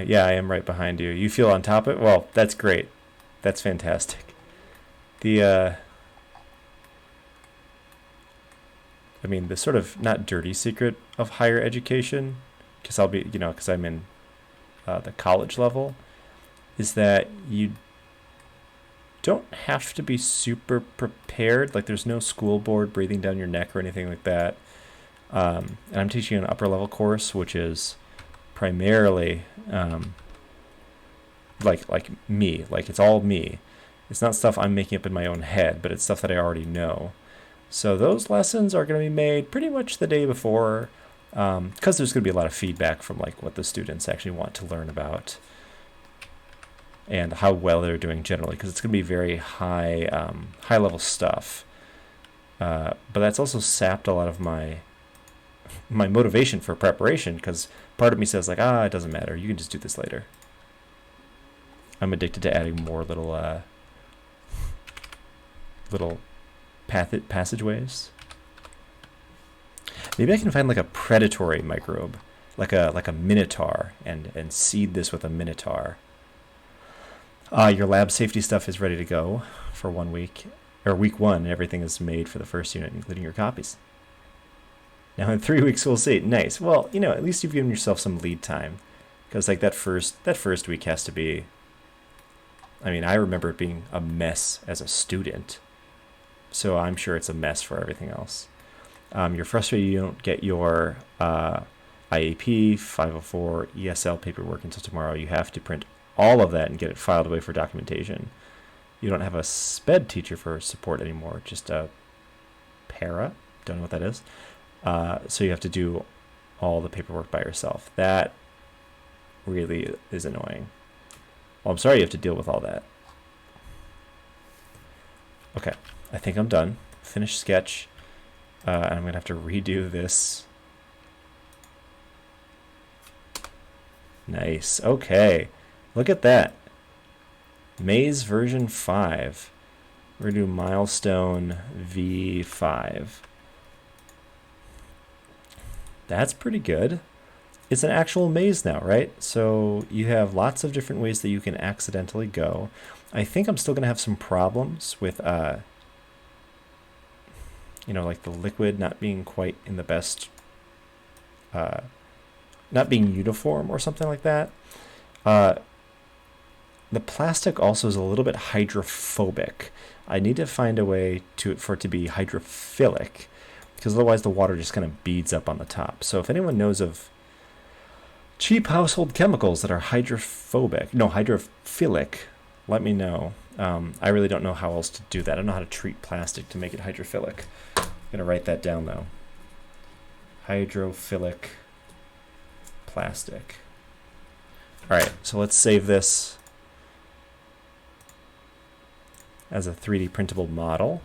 Yeah, I am right behind you. You feel on top of it? Well, that's great. That's fantastic. I mean, the sort of not dirty secret of higher education, because because I'm in the college level, is that you don't have to be super prepared. Like, there's no school board breathing down your neck or anything like that. And I'm teaching an upper level course, which is primarily like me. Like, it's all me. It's not stuff I'm making up in my own head, but it's stuff that I already know. So those lessons are going to be made pretty much the day before, because there's going to be a lot of feedback from like what the students actually want to learn about and how well they're doing generally, because it's going to be very high level stuff. But that's also sapped a lot of my motivation for preparation, because part of me says like, it doesn't matter, you can just do this later. I'm addicted to adding more little passageways. Maybe I can find like a predatory microbe, like a minotaur, and seed this with a minotaur. Your lab safety stuff is ready to go for 1 week, or week 1. Everything is made for the first unit, including your copies. Now in 3 weeks we'll see. Nice. Well, at least you've given yourself some lead time, because like that first week has to be. I mean, I remember it being a mess as a student, so I'm sure it's a mess for everything else. You're frustrated you don't get your IAP, 504, ESL paperwork until tomorrow. You have to print all of that and get it filed away for documentation. You don't have a SPED teacher for support anymore, just a para. Don't know what that is. So you have to do all the paperwork by yourself. That really is annoying. Well, I'm sorry you have to deal with all that. Okay, I think I'm done. Finish sketch. And I'm going to have to redo this. Nice. Okay. Look at that. Maze version 5. We're going to do milestone V5. That's pretty good. It's an actual maze now, right? So you have lots of different ways that you can accidentally go. I think I'm still going to have some problems with, like the liquid not being quite in the best, not being uniform or something like that. The plastic also is a little bit hydrophobic. I need to find a way for it to be hydrophilic, because otherwise the water just kind of beads up on the top. So if anyone knows of cheap household chemicals that are hydrophilic, let me know. I really don't know how else to do that. I don't know how to treat plastic to make it hydrophilic. I'm going to write that down, though. Hydrophilic plastic. All right, so let's save this as a 3D printable model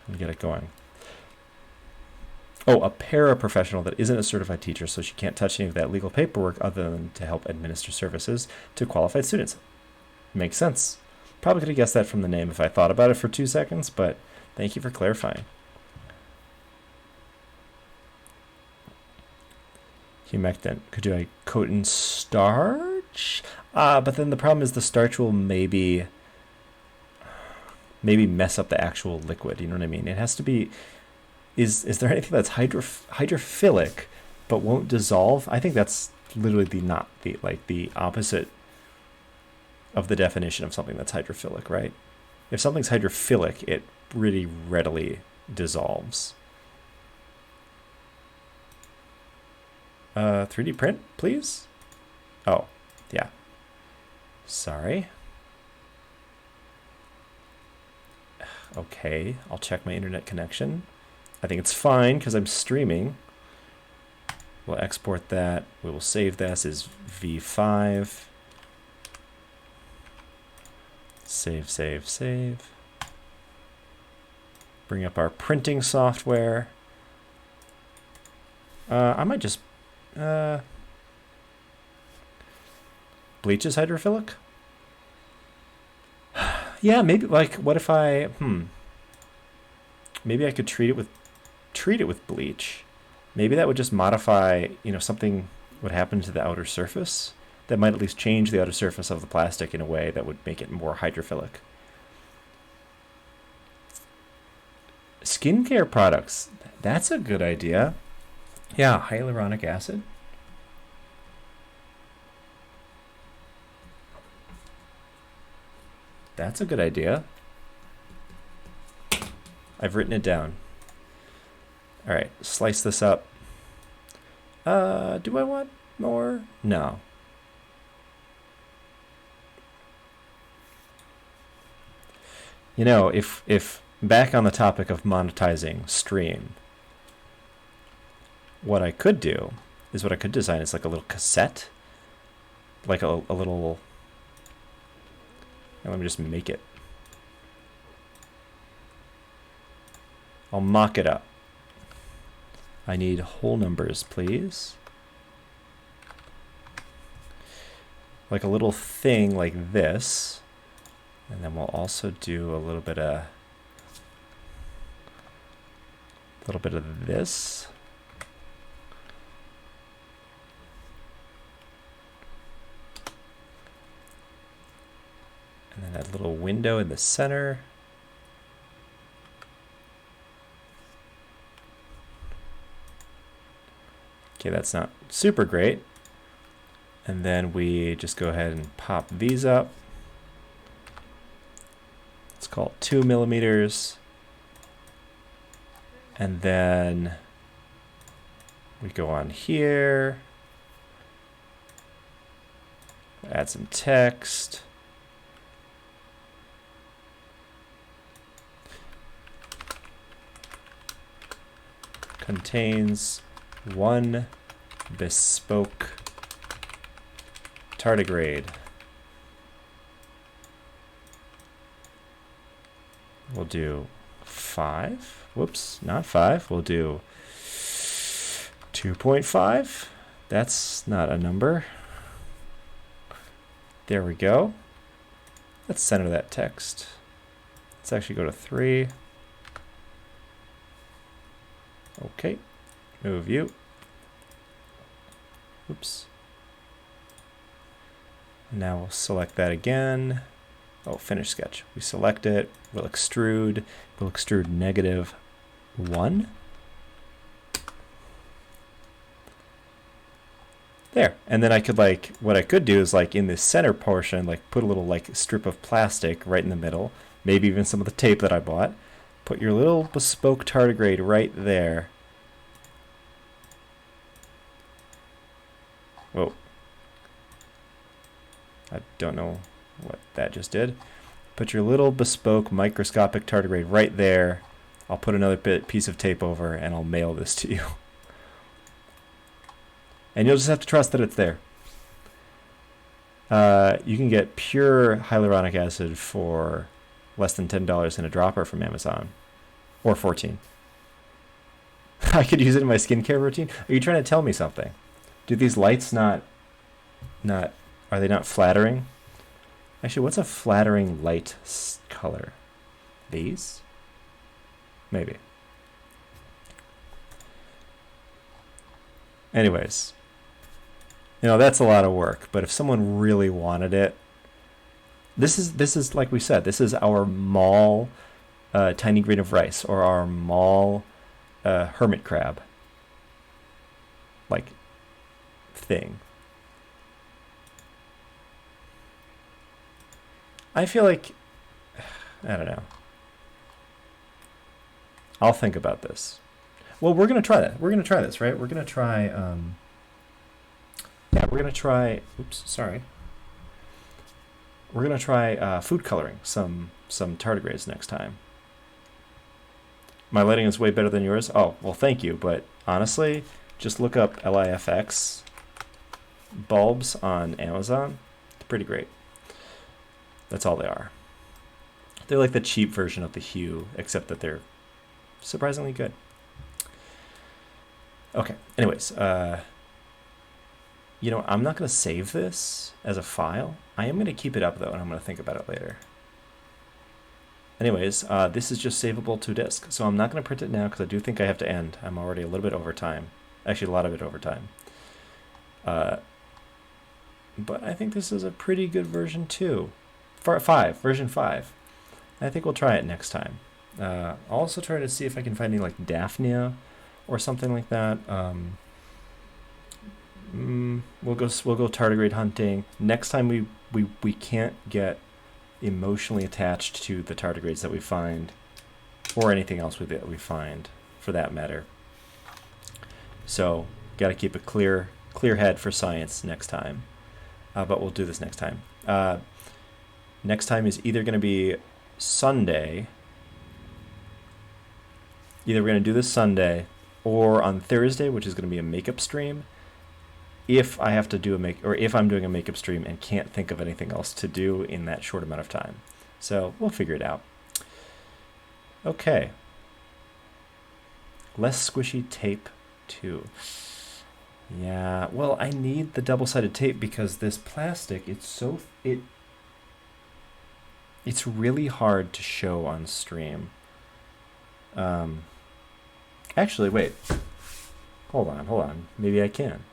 and get it going. Oh, a paraprofessional that isn't a certified teacher, so she can't touch any of that legal paperwork other than to help administer services to qualified students. Makes sense. Probably could have guessed that from the name if I thought about it for 2 seconds, but thank you for clarifying. Humectant. Could I coat in starch? But then the problem is the starch will maybe mess up the actual liquid. You know what I mean? It has to be. Is there anything that's hydrophilic but won't dissolve? I think that's literally the opposite of the definition of something that's hydrophilic, right? If something's hydrophilic, it really readily dissolves. 3D print, please? Oh, yeah. Sorry. Okay, I'll check my internet connection. I think it's fine because I'm streaming. We'll export that. We will save this as V5. Save, save, save. Bring up our printing software. I might just... bleach is hydrophilic? Yeah, maybe, like, what if I... Maybe I could treat it with bleach. Maybe that would just modify, something would happen to the outer surface that might at least change the outer surface of the plastic in a way that would make it more hydrophilic. skincare products. That's a good idea. Yeah, hyaluronic acid. That's a good idea. I've written it down. All right, slice this up. Do I want more? No. You know, if back on the topic of monetizing stream, what I could do is what I could design is like a little cassette, like a little. And let me just make it. I'll mock it up. I need whole numbers, please. Like a little thing like this. And then we'll also do a little bit of this. And then that little window in the center. Okay, that's not super great. And then we just go ahead and pop these up. Let's call it 2 millimeters. And then we go on here. Add some text. Contains 1 bespoke tardigrade. We'll do 5. Whoops, not 5. We'll do 2.5. That's not a number. There we go. Let's center that text. Let's actually go to 3. Okay, move you. Oops. Now we'll select that again. Oh, finish sketch. We select it. We'll extrude. We'll extrude -1. There. And then I could what I could do is in this center portion, put a little strip of plastic right in the middle. Maybe even some of the tape that I bought. Put your little bespoke tardigrade right there. Whoa. I don't know what that just did. Put your little bespoke microscopic tardigrade right there. I'll put another piece of tape over and I'll mail this to you. And you'll just have to trust that it's there. You can get pure hyaluronic acid for less than $10 in a dropper from Amazon. Or 14. I could use it in my skincare routine. Are you trying to tell me something? Do these lights are they not flattering? Actually, what's a flattering light color? These? Maybe. Anyways, that's a lot of work, but if someone really wanted it, this is like we said, this is our mall tiny grain of rice, or our mall hermit crab thing. I feel I don't know. I'll think about this. Well, we're gonna try that. We're gonna try this, right? We're gonna try. We're gonna try. Oops, sorry. We're gonna try food coloring some tardigrades next time. My lighting is way better than yours. Oh, well, thank you. But honestly, just look up LIFX bulbs on Amazon. It's pretty great. That's all they are. They're like the cheap version of the Hue, except that they're surprisingly good. Okay, anyways, I'm not going to save this as a file. I am going to keep it up, though, and I'm going to think about it later. Anyways, this is just savable to disk, so I'm not going to print it now because I do think I have to end. I'm already a little bit over time. Actually, a lot of it over time. But I think this is a pretty good version, too. Version 5. I think we'll try it next time. I'll also try to see if I can find any like Daphnia or something like that. We'll go tardigrade hunting. Next time we can't get emotionally attached to the tardigrades that we find, or anything else that we find, for that matter. So, got to keep a clear head for science next time. But we'll do this next time. Next time is either going to be Sunday. Either we're going to do this Sunday or on Thursday, which is going to be a makeup stream. If I have to do if I'm doing a makeup stream and can't think of anything else to do in that short amount of time. So we'll figure it out. Okay. Less squishy tape too. Yeah, well, I need the double-sided tape because this plastic, it's really hard to show on stream. Actually, wait. Hold on. Maybe I can.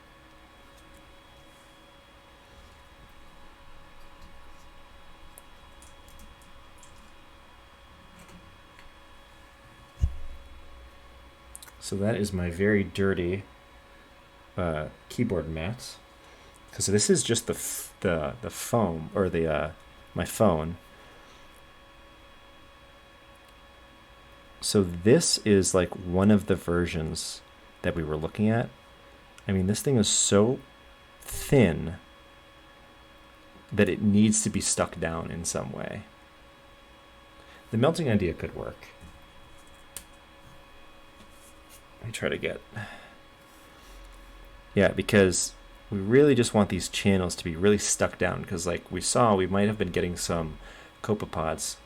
So that is my very dirty keyboard mat. Because this is just the foam, or my phone. So this is like one of the versions that we were looking at. I mean, this thing is so thin that it needs to be stuck down in some way. The melting idea could work. Let me try to get... Yeah, because we really just want these channels to be really stuck down, because like we saw, we might have been getting some copepods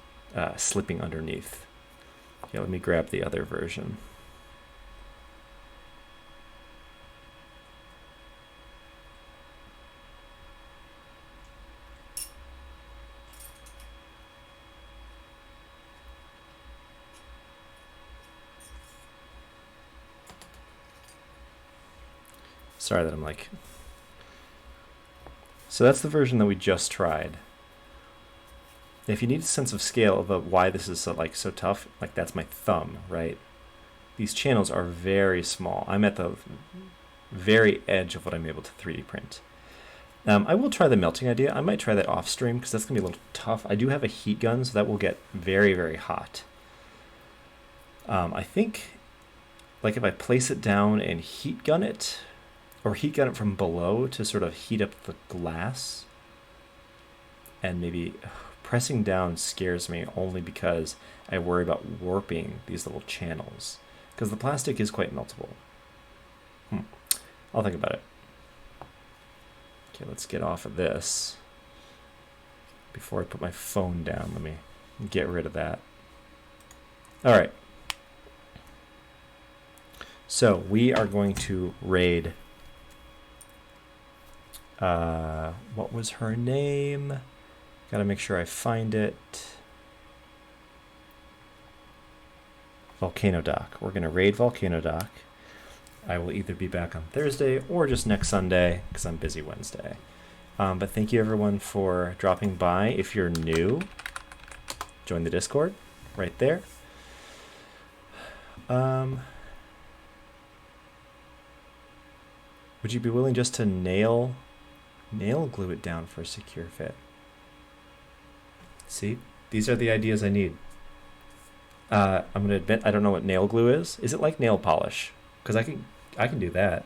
slipping underneath. Yeah, let me grab the other version. Sorry that I'm like... So that's the version that we just tried. If you need a sense of scale of why this is so tough, like that's my thumb, right? These channels are very small. I'm at the very edge of what I'm able to 3D print. I will try the melting idea. I might try that off stream because that's going to be a little tough. I do have a heat gun, so that will get very, very hot. I think like if I place it down and heat gun it, or heat gun it from below to sort of heat up the glass, and maybe pressing down scares me only because I worry about warping these little channels, because the plastic is quite meltable. I'll think about it. Okay, let's get off of this. Before I put my phone down, let me get rid of that. All right. So we are going to raid... what was her name? Gotta make sure I find it. Volcano Dock. We're gonna raid Volcano Dock. I will either be back on Thursday or just next Sunday because I'm busy Wednesday. But thank you everyone for dropping by. If you're new, join the Discord right there. Would you be willing just to nail glue it down for a secure fit? See, these are the ideas I need. I'm gonna admit I don't know what nail glue is. Is it like nail polish? Because I can do that.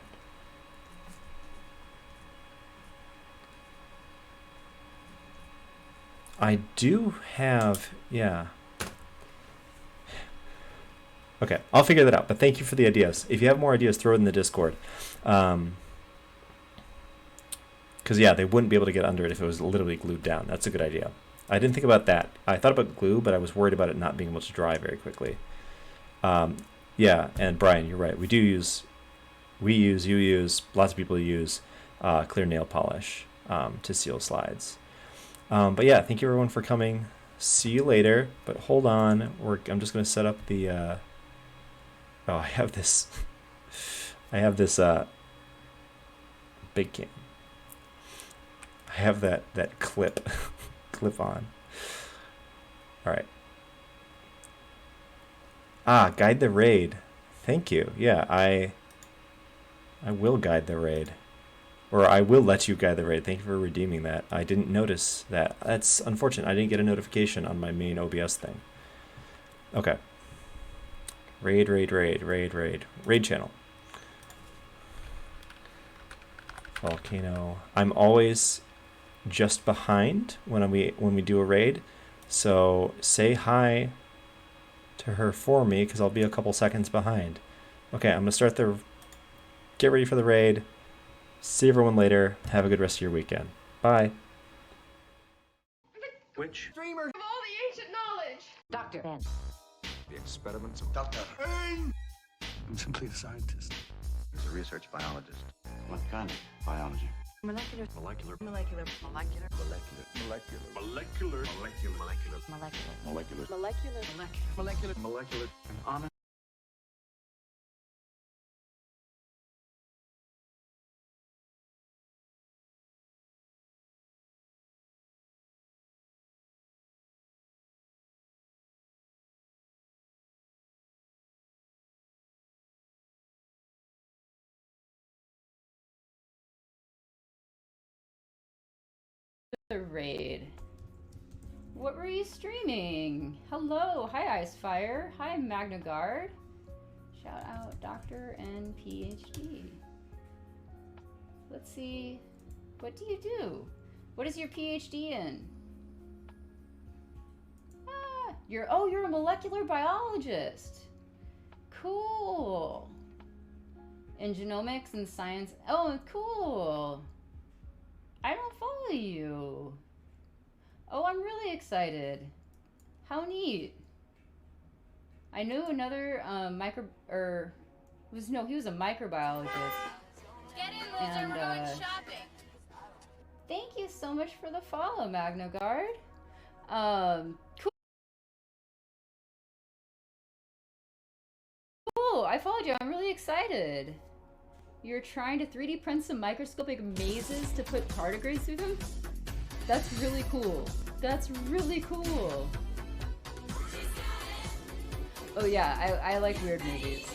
I do have, yeah. Okay, I'll figure that out. But thank you for the ideas. If you have more ideas, throw it in the Discord. Because yeah, they wouldn't be able to get under it if it was literally glued down. That's a good idea. I didn't think about that. I thought about glue, but I was worried about it not being able to dry very quickly. Yeah, and Brian, you're right. You use, lots of people use clear nail polish to seal slides. But yeah, thank you everyone for coming. See you later. But hold on, I'm just going to set up the... oh, I have this... big cam. I have that clip on. All right. Ah, guide the raid. Thank you. Yeah, I will guide the raid. Or I will let you guide the raid. Thank you for redeeming that. I didn't notice that. That's unfortunate. I didn't get a notification on my main OBS thing. Okay. Raid, raid, raid, raid, raid. Raid channel. Volcano. I'm always just behind when we do a raid. So say hi to her for me because I'll be a couple seconds behind. Okay, I'm gonna start the get ready for the raid. See everyone later. Have a good rest of your weekend. Bye. Which? Dreamer of all the ancient knowledge. Dr. Ben. The experiments of Dr. I'm simply a scientist. He's a research biologist. What kind of biology? Molecular. Molecular. Molecular. Molecular. Molecular. Molecular. Molecular. Molecular. Molecular. Molecular. Molecular. Molecular. Molecular. An honest The raid. What were you streaming? Hello, hi Icefire, hi Magnagard. Shout out Doctor and PhD. Let's see, what do you do? What is your PhD in? Ah, you're a molecular biologist. Cool. In genomics and science. Oh, cool. I don't follow you. Oh, I'm really excited. How neat. I knew another he was a microbiologist. Get in, loser. We're going shopping. Thank you so much for the follow, Magnagard. Cool. I followed you. I'm really excited. You're trying to 3D print some microscopic mazes to put tardigrades through them? That's really cool. That's really cool. Oh yeah, I like weird movies.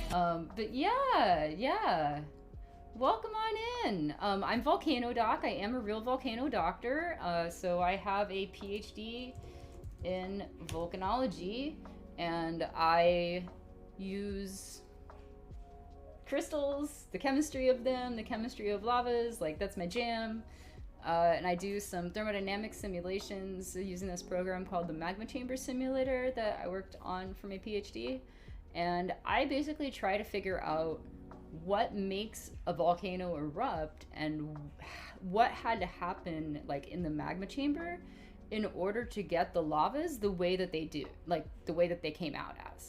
But yeah. Welcome on in. I'm Volcano Doc. I am a real volcano doctor. So I have a PhD in volcanology, and I use crystals, the chemistry of them, the chemistry of lavas, like that's my jam. And I do some thermodynamic simulations using this program called the Magma Chamber Simulator that I worked on for my PhD. And I basically try to figure out what makes a volcano erupt and what had to happen like in the magma chamber in order to get the lavas the way that they do, like the way that they came out as.